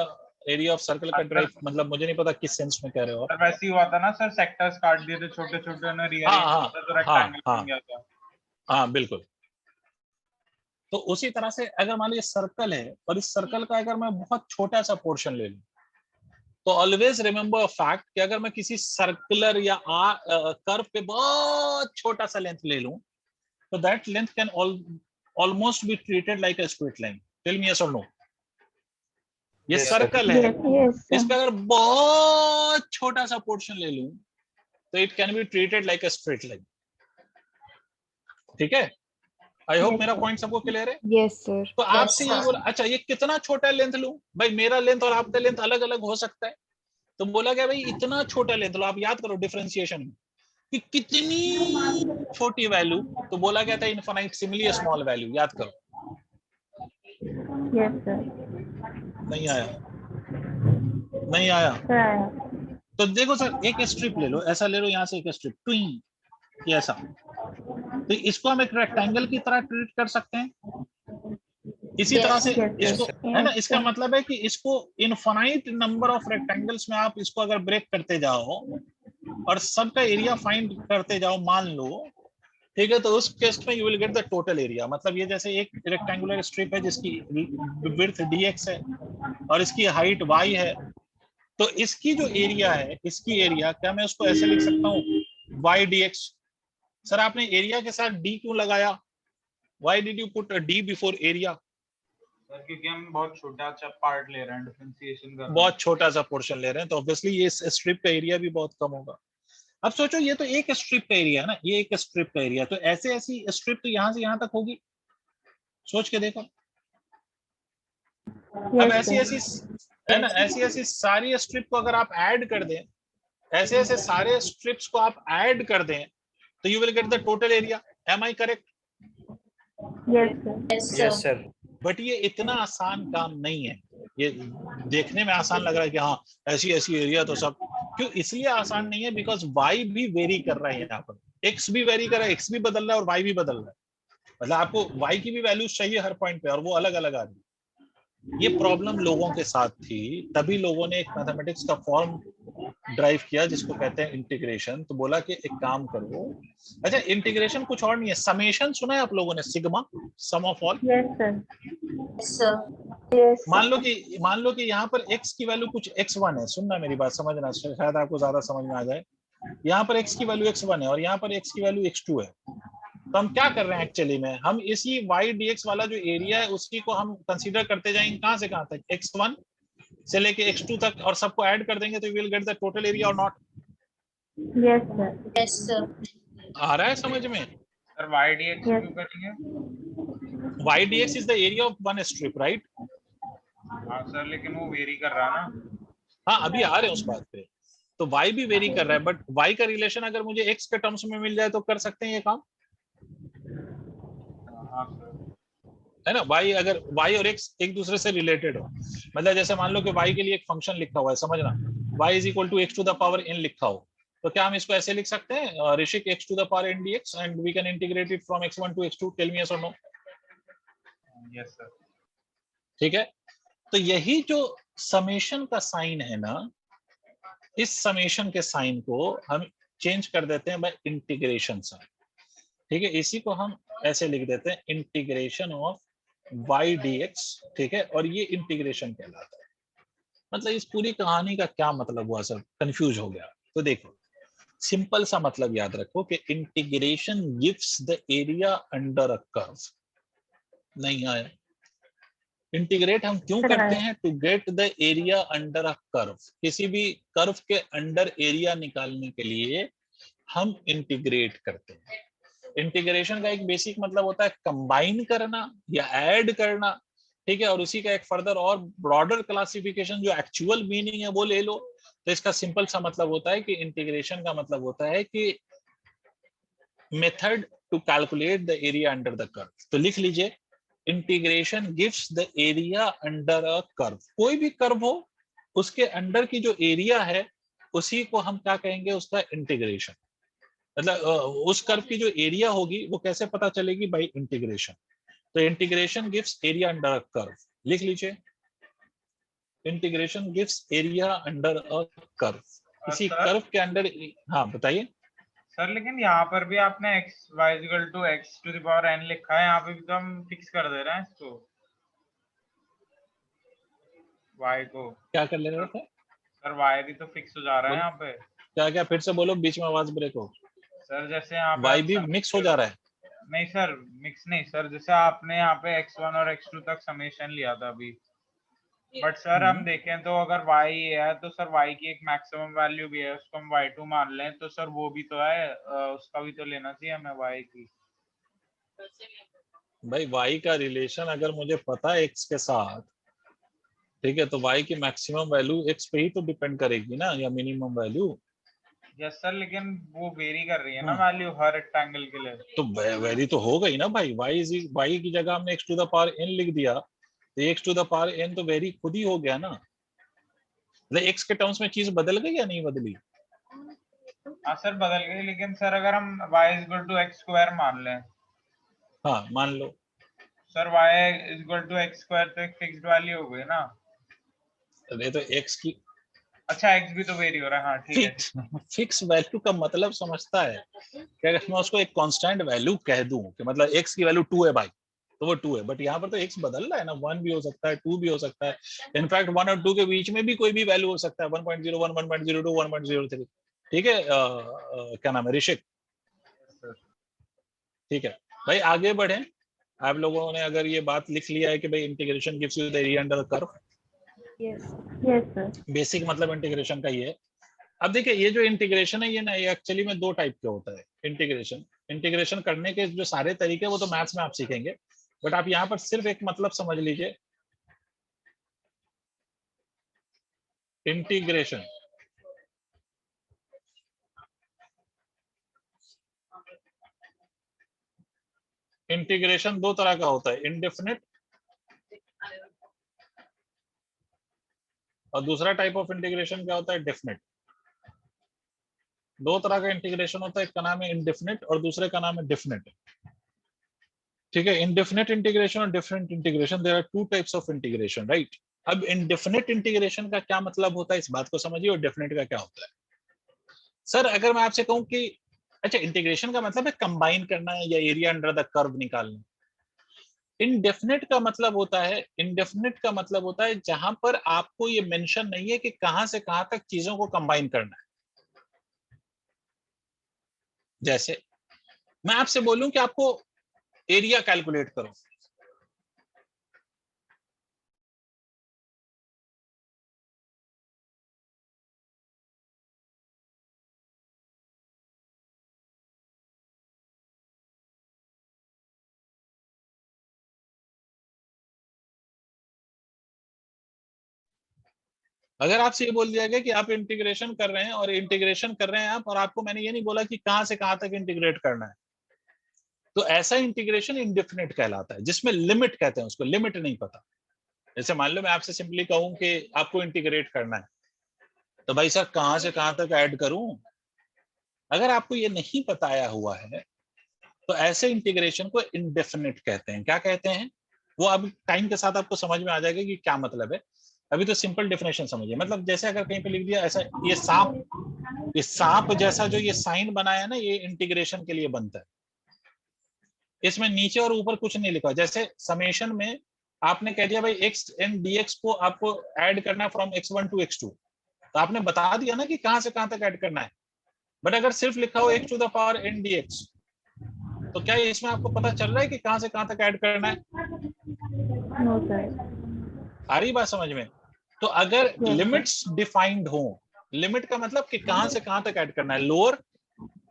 एरिया ऑफ सर्कल का ड्राइव मतलब मुझे नहीं पता किस सेंस में कह रहे हो। सर वैसे ही हुआ था ना सर, सेक्टर्स काट दिए थे छोटे छोटे ना, रीअरेंज तो रेक्टेंगल बन गया था। हाँ बिल्कुल। तो उसी तरह से अगर मान लो ये सर्कल है और इस सर्कल का अगर मैं बहुत छोटा सा पोर्शन ले लूं, तो ऑलवेज रिमेंबर अ फैक्ट कि अगर मैं किसी सर्कुलर या कर्व पे बहुत छोटा सा लेंथ ले लूं, तो that length can almost be treated like a straight line. Tell me yes और नो। ये सर्कल है, इसका अगर बहुत छोटा सा पोर्शन ले लूं तो it can be treated like a straight line. ठीक है, आई होप मेरा पॉइंट सबको क्लियर है। Yes, sir. तो आपसे ये बोला, अच्छा ये कितना छोटा लेंथ लूं? भाई मेरा लेंथ और आपका लेंथ अलग अलग हो सकता है, तो बोला गया भाई इतना छोटा ले, तो आप याद करो डिफरेंशिएशन में कि कितनी छोटी वैल्यू, तो बोला गया था इनफाइनाइट सिमिली स्मॉल वैल्यू, याद करो। Yes, sir. नहीं आया, नहीं आया। Sir, आया. तो देखो सर, एक स्ट्रिप ले लो, ऐसा ले लो, यहाँ से एक स्ट्रिप ट्विंग, ये ऐसा, तो इसको हम एक रेक्टेंगल की तरह ट्रीट कर सकते हैं। इसी तरह से Yes, इसको, sir. है ना, Yes, इसका sir. मतलब है कि इसको इनफाइनाइट नंबर ऑफ रेक्टेंगल्स में आप इसको अगर ब्रेक करते जाओ और सबका एरिया फाइंड करते जाओ, मान लो, ठीक है, तो उस केस में you will get the total area. मतलब ये जैसे एक रेक्टेंगुलर स्ट्रिप है जिसकी विड्थ dx है और इसकी हाइट y है, तो इसकी जो एरिया है, इसकी एरिया, क्या मैं उसको ऐसे लिख सकता हूँ y dx। सर आपने एरिया के साथ d क्यों लगाया? Why did you put a d before area? Sir क्योंकि हम बहुत छोटा सा पार्ट ले रहे हैं, डिफरेंशिएशन कर रहे हैं। बहुत छोटा सा पोर्शन ले रहे हैं, तो ऑब्वियसली ये स्ट्रिप का एरिया भी बहुत कम होगा। अब सोचो, ये तो एक स्ट्रिप का एरिया है ना, ये एक स्ट्रिप का एरिया, तो ऐसे ऐसी स्ट्रिप तो यहाँ से यहाँ तक होगी, सोच के देखो। अब Yes, ऐसी sir. ऐसी है ना, ऐसी ऐसी सारी स्ट्रिप को अगर आप ऐड कर दें, ऐसे ऐसे सारे स्ट्रिप्स को आप ऐड कर दें, तो you will get the total area. Am I correct? Yes, sir. Yes, sir. But ये इतना आसान काम नहीं है। ये देखने में आसान लग रहा है कि हाँ ऐसी ऐसी एरिया तो सब, क्यों इसलिए आसान नहीं है, बिकॉज वाई भी वेरी कर रहा है, यहाँ पर एक्स भी वेरी कर रहा है, एक्स भी बदल रहा है और वाई भी बदल रहा है। मतलब आपको वाई की भी वैल्यूज चाहिए हर पॉइंट पे, और वो अलग अलग आ रही है। ये प्रॉब्लम लोगों के साथ थी, तभी लोगों ने एक मैथमेटिक्स का फॉर्म ड्राइव किया जिसको कहते हैं इंटीग्रेशन। तो बोला कि एक काम करो, अच्छा इंटीग्रेशन कुछ और नहीं है, समेशन सुना है आप लोगों ने, sigma, sum of all. Yes, sir. Yes, sir. Yes, मान sir. लो कि यहाँ पर x की वैल्यू कुछ x1 है, सुनना मेरी बात, समझना, शायद आपको ज्यादा समझ में आ जाए। यहाँ पर x की वैल्यू x1 है और यहाँ पर x की वैल्यू x2 है। तो हम क्या कर रहे हैं एक्चुअली में, हम इसी y dx वाला जो एरिया है उसी को हम कंसीडर करते जाएंगे, कहां से कहां तक, x1 से लेके x2 तक, और सबको ऐड कर देंगे तो you will get the total area और not. Yes, sir. Yes, sir. आ रहा है समझ में? Sir Y D X Yes. क्यों करेंगे? y dx is the area of one strip, right? हाँ सर, लेकिन वो वेरी कर रहा है ना। हाँ अभी आ रहे हैं उस बात पे। तो y भी वेरी कर रहा है, बट y का रिलेशन अगर मुझे x के टर्म्स में मिल जाए तो कर सकते हैं ये काम, हाँ सर। है ना। y अगर y और x एक दूसरे से रिलेटेड हो, मतलब जैसे मान लो कि y के लिए एक फंक्शन लिखा हुआ है, समझना, y is equal to x to the power n लिखा हो, तो क्या हम इसको ऐसे लिख सकते हैं, Rishik x to the power n dx and we can integrate it from x1 to x2, tell me yes और नो। Yes sir. ठीक है, तो यही जो समेशन का साइन है ना, इस समेशन के साइन को हम चेंज कर देते हैं बाय इंटीग्रेशन साइन। ठीक है, इसी को हम ऐसे लिख देते हैं इंटीग्रेशन ऑफ y dx। ठीक है, और ये इंटीग्रेशन कहलाता है। मतलब इस पूरी कहानी का क्या मतलब हुआ सर, कंफ्यूज हो गया? तो देखो, सिंपल सा मतलब याद रखो कि integration gives the area under a curve. नहीं आया? इंटीग्रेट हम क्यों करते हैं? To get the area under a curve. किसी भी कर्व के अंडर एरिया निकालने के लिए हम इंटीग्रेट करते हैं। इंटीग्रेशन का एक बेसिक मतलब होता है कंबाइन करना या ऐड करना। ठीक है, और उसी का एक फर्दर और ब्रॉडर क्लासिफिकेशन जो एक्चुअल मीनिंग है वो ले लो, तो इसका सिंपल सा मतलब होता है कि इंटीग्रेशन का मतलब होता है कि method to calculate the area under the curve. तो लिख लीजिए, integration gives the area under a curve. कोई भी कर्व हो, उसके अंडर की जो एरिया है उसी को हम क्या कहेंगे, उसका इंटीग्रेशन। मतलब उस कर्व की जो एरिया होगी वो कैसे पता चलेगी, बाय इंटीग्रेशन। तो integration gives area under a curve, लिख लीजिए, integration gives area under a curve. किसी कर्व के अंडर, हाँ बताइए सर, लेकिन यहाँ पर भी आपने x y equal to x to the power n लिखा है, यहाँ पे भी तो हम फिक्स कर दे रहे हैं इसको, y को। क्या कर ले रहे थे सर y भी तो फिक्स हो जा रहा है यहाँ पे। क्या क्या, फिर से बोलो, बीच में आवाज ब्रेक हो। सर जैसे यहाँ पे वाई आप भी मिक्स हो जा रहा है। नहीं सर, मिक्स नहीं सर, जैसे आपने यहाँ पे x1 और x2 तक समेशन लिया था अभी, बट सर हम देखें तो अगर y है तो सर y की एक मैक्सिमम वैल्यू भी है, उसको हम y2 मान लें तो सर वो भी तो है, उसका भी तो लेना चाहिए हमें y की। भाई y का रिलेशन अगर मुझे पता है x के साथ, ठीक है, तो y की मैक्सिमम वैल्यू x पे ही तो डिपेंड करेगी ना, या मिनिमम वैल्यू। यस सर, लेकिन वो वेरी कर रही है ना हाँ। वैल्यू हर रेक्टेंगल के लिए। तो वैरी तो होगा ही ना भाई, y की जगह हमने x to the power n लिख दिया, तो x to the power n तो वेरी खुद ही हो गया ना। मतलब x के टर्म्स में चीज बदल गई या नहीं बदली? हाँ सर बदल गई, लेकिन सर अगर हम y equal to X square मान लें, हाँ मान लो। Sir y equal to X square तो एक फिक्स्ड वैल्यू हो गई ना। अरे तो x की अच्छा x भी तो वेरी हो रहा है, हाँ ठीक है। फिक्स वैल्यू का मतलब समझता है कि अगर मैं उसको एक कांस्टेंट वैल्यू कह दूं कि मतलब x की वैल्यू 2 है भाई, तो वो 2 है, बट यहाँ पर तो x बदल रहा है ना, 1 भी हो सकता है, 2 भी हो सकता है, इनफैक्ट 1 और 2 के बीच में भी कोई भी वैल्यू हो सकता है, 1.01, 1.02, 1.03। ठीक है, क्या नाम है, ऋषिक? ठीक है भाई, आगे बढ़े। आप लोगों ने अगर ये बात लिख लिया है कि भाई integration gives you the area under the curve, yes Yes, sir. Basic मतलब इंटीग्रेशन का ये है। अब देखिए, ये जो इंटीग्रेशन है ये ना, ये एक्चुअली में दो टाइप के होता है। इंटीग्रेशन करने के जो सारे तरीके वो तो मैथ्स में आप सीखेंगे, बट आप यहाँ पर सिर्फ एक मतलब समझ लीजिए, इंटीग्रेशन दो तरह का होता है, इंडेफिनिट और दूसरा टाइप ऑफ इंटीग्रेशन क्या होता है, डेफिनिट। दो तरह का इंटीग्रेशन होता है, एक का नाम है इंडेफिनिट और दूसरे का नाम है डेफिनिट। ठीक है, इंडेफिनिट इंटीग्रेशन और different integration, there are two types of integration, right. अब इंडेफिनिट इंटीग्रेशन का क्या मतलब होता है, इस बात को समझिए, और डेफिनेट का क्या होता है। सर अगर मैं आपसे कहूं कि अच्छा, इंटीग्रेशन का मतलब है कंबाइन करना है या एरिया अंडर द कर्व निकालना। इंडेफिनिट का मतलब होता है जहां पर आपको ये मेंशन नहीं है कि कहां से कहां तक चीजों को कंबाइन करना है। जैसे मैं आपसे बोलूं कि आपको एरिया कैलकुलेट करो, अगर आपसे ये बोल दिया गया कि आप इंटीग्रेशन कर रहे हैं आप, और आपको मैंने ये नहीं बोला कि कहां से कहां तक इंटीग्रेट करना है, तो ऐसा इंटीग्रेशन इंडेफिनिट कहलाता है, जिसमें लिमिट कहते हैं उसको, लिमिट नहीं पता। जैसे मान लो मैं आपसे सिंपली कहूं कि आपको इंटीग्रेट करना है, तो भाई सर कहां से कहां तक ऐड करूं, अगर आपको ये नहीं बताया हुआ है तो ऐसे इंटीग्रेशन को इंडेफिनिट कहते हैं। क्या कहते हैं वो अब टाइम के साथ आपको समझ में आ जाएगा कि क्या मतलब है। अभी तो सिंपल डेफिनेशन समझिए, मतलब जैसे अगर कहीं पे लिख दिया ऐसा, ये सांप जैसा जो ये साइन बनाया है ना, ये इंटीग्रेशन के लिए बनता है, इसमें नीचे और ऊपर कुछ नहीं लिखा। जैसे समेशन में आपने कह दिया भाई x n dx को आपको ऐड करना है फ्रॉम x1 टू x2, तो आपने बता दिया ना कि कहां से कहां तक ऐड करना है। बट अगर सिर्फ लिखा हो x to the power n dx, तो क्या इसमें आपको पता चल रहा है कि कहां से कहां तक ऐड करना है? No, sir. आ रही बात समझ में? तो अगर Yes, sir. लिमिट्स डिफाइंड हो, लिमिट का मतलब कि कहां से कहां तक ऐड करना है, लोअर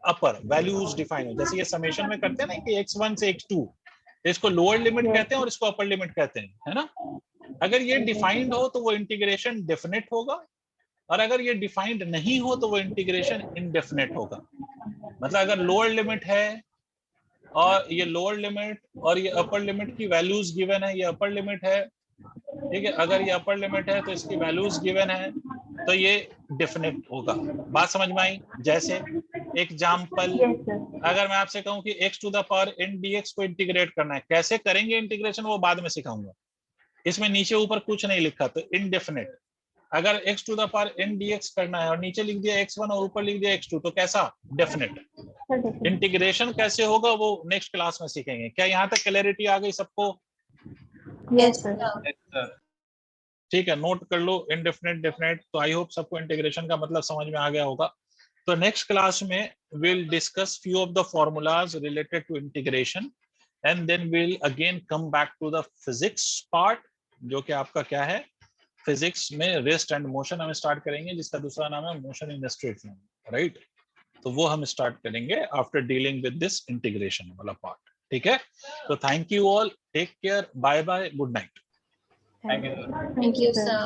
अपर वैल्यूज डिफाइन हो, जैसे ये समेशन में करते हैं ना कि x1 से x2, इसको लोअर लिमिट Yes. कहते हैं और इसको अपर लिमिट कहते हैं, है ना। अगर ये डिफाइंड हो तो वो इंटीग्रेशन डेफिनेट होगा, और अगर ये डिफाइंड नहीं हो तो वो इंटीग्रेशन इनडेफिनेट होगा। मतलब अगर लोअर लिमिट है और ये लोअर लिमिट और ये अपर लिमिट की वैल्यूज गिवन है, ये अपर लिमिट है, ठीक है, अगर ये अपर लिमिट है तो इसकी वैल्यूज गिवन है, तो ये डेफिनेट होगा। बात समझ में आई? जैसे एग्जाम्पल, Yes, sir. अगर मैं आपसे कहूं कि x to the power n dx को इंटीग्रेट करना है, कैसे करेंगे इंटीग्रेशन वो बाद में सिखाऊंगा, इसमें नीचे ऊपर कुछ नहीं लिखा, तो इनडेफिनेट। अगर x to the power n dx करना है और नीचे लिख दिया x1 और ऊपर लिख दिया x2, तो कैसा? डेफिनेट। Sir, definitely. इंटीग्रेशन कैसे होगा वो नेक्स्ट क्लास में सीखेंगे। क्या यहाँ तक क्लैरिटी आ गई सबको? Yes, sir. Yes, sir. ठीक है, नोट कर लो इनडेफिनेट डेफिनेट। तो आई होप सबको इंटीग्रेशन का मतलब समझ में आ गया होगा। तो नेक्स्ट क्लास में we'll discuss few of the formulas related to integration, and then we'll again come back to the physics part, जो कि आपका क्या है, फिजिक्स में रेस्ट एंड मोशन हम स्टार्ट करेंगे, जिसका दूसरा नाम है motion in straight line, right. तो वो हम स्टार्ट करेंगे after dealing with this integration वाला पार्ट। ठीक है, तो thank you all, take care, bye bye, good night. Thank you sir. Thank you, sir.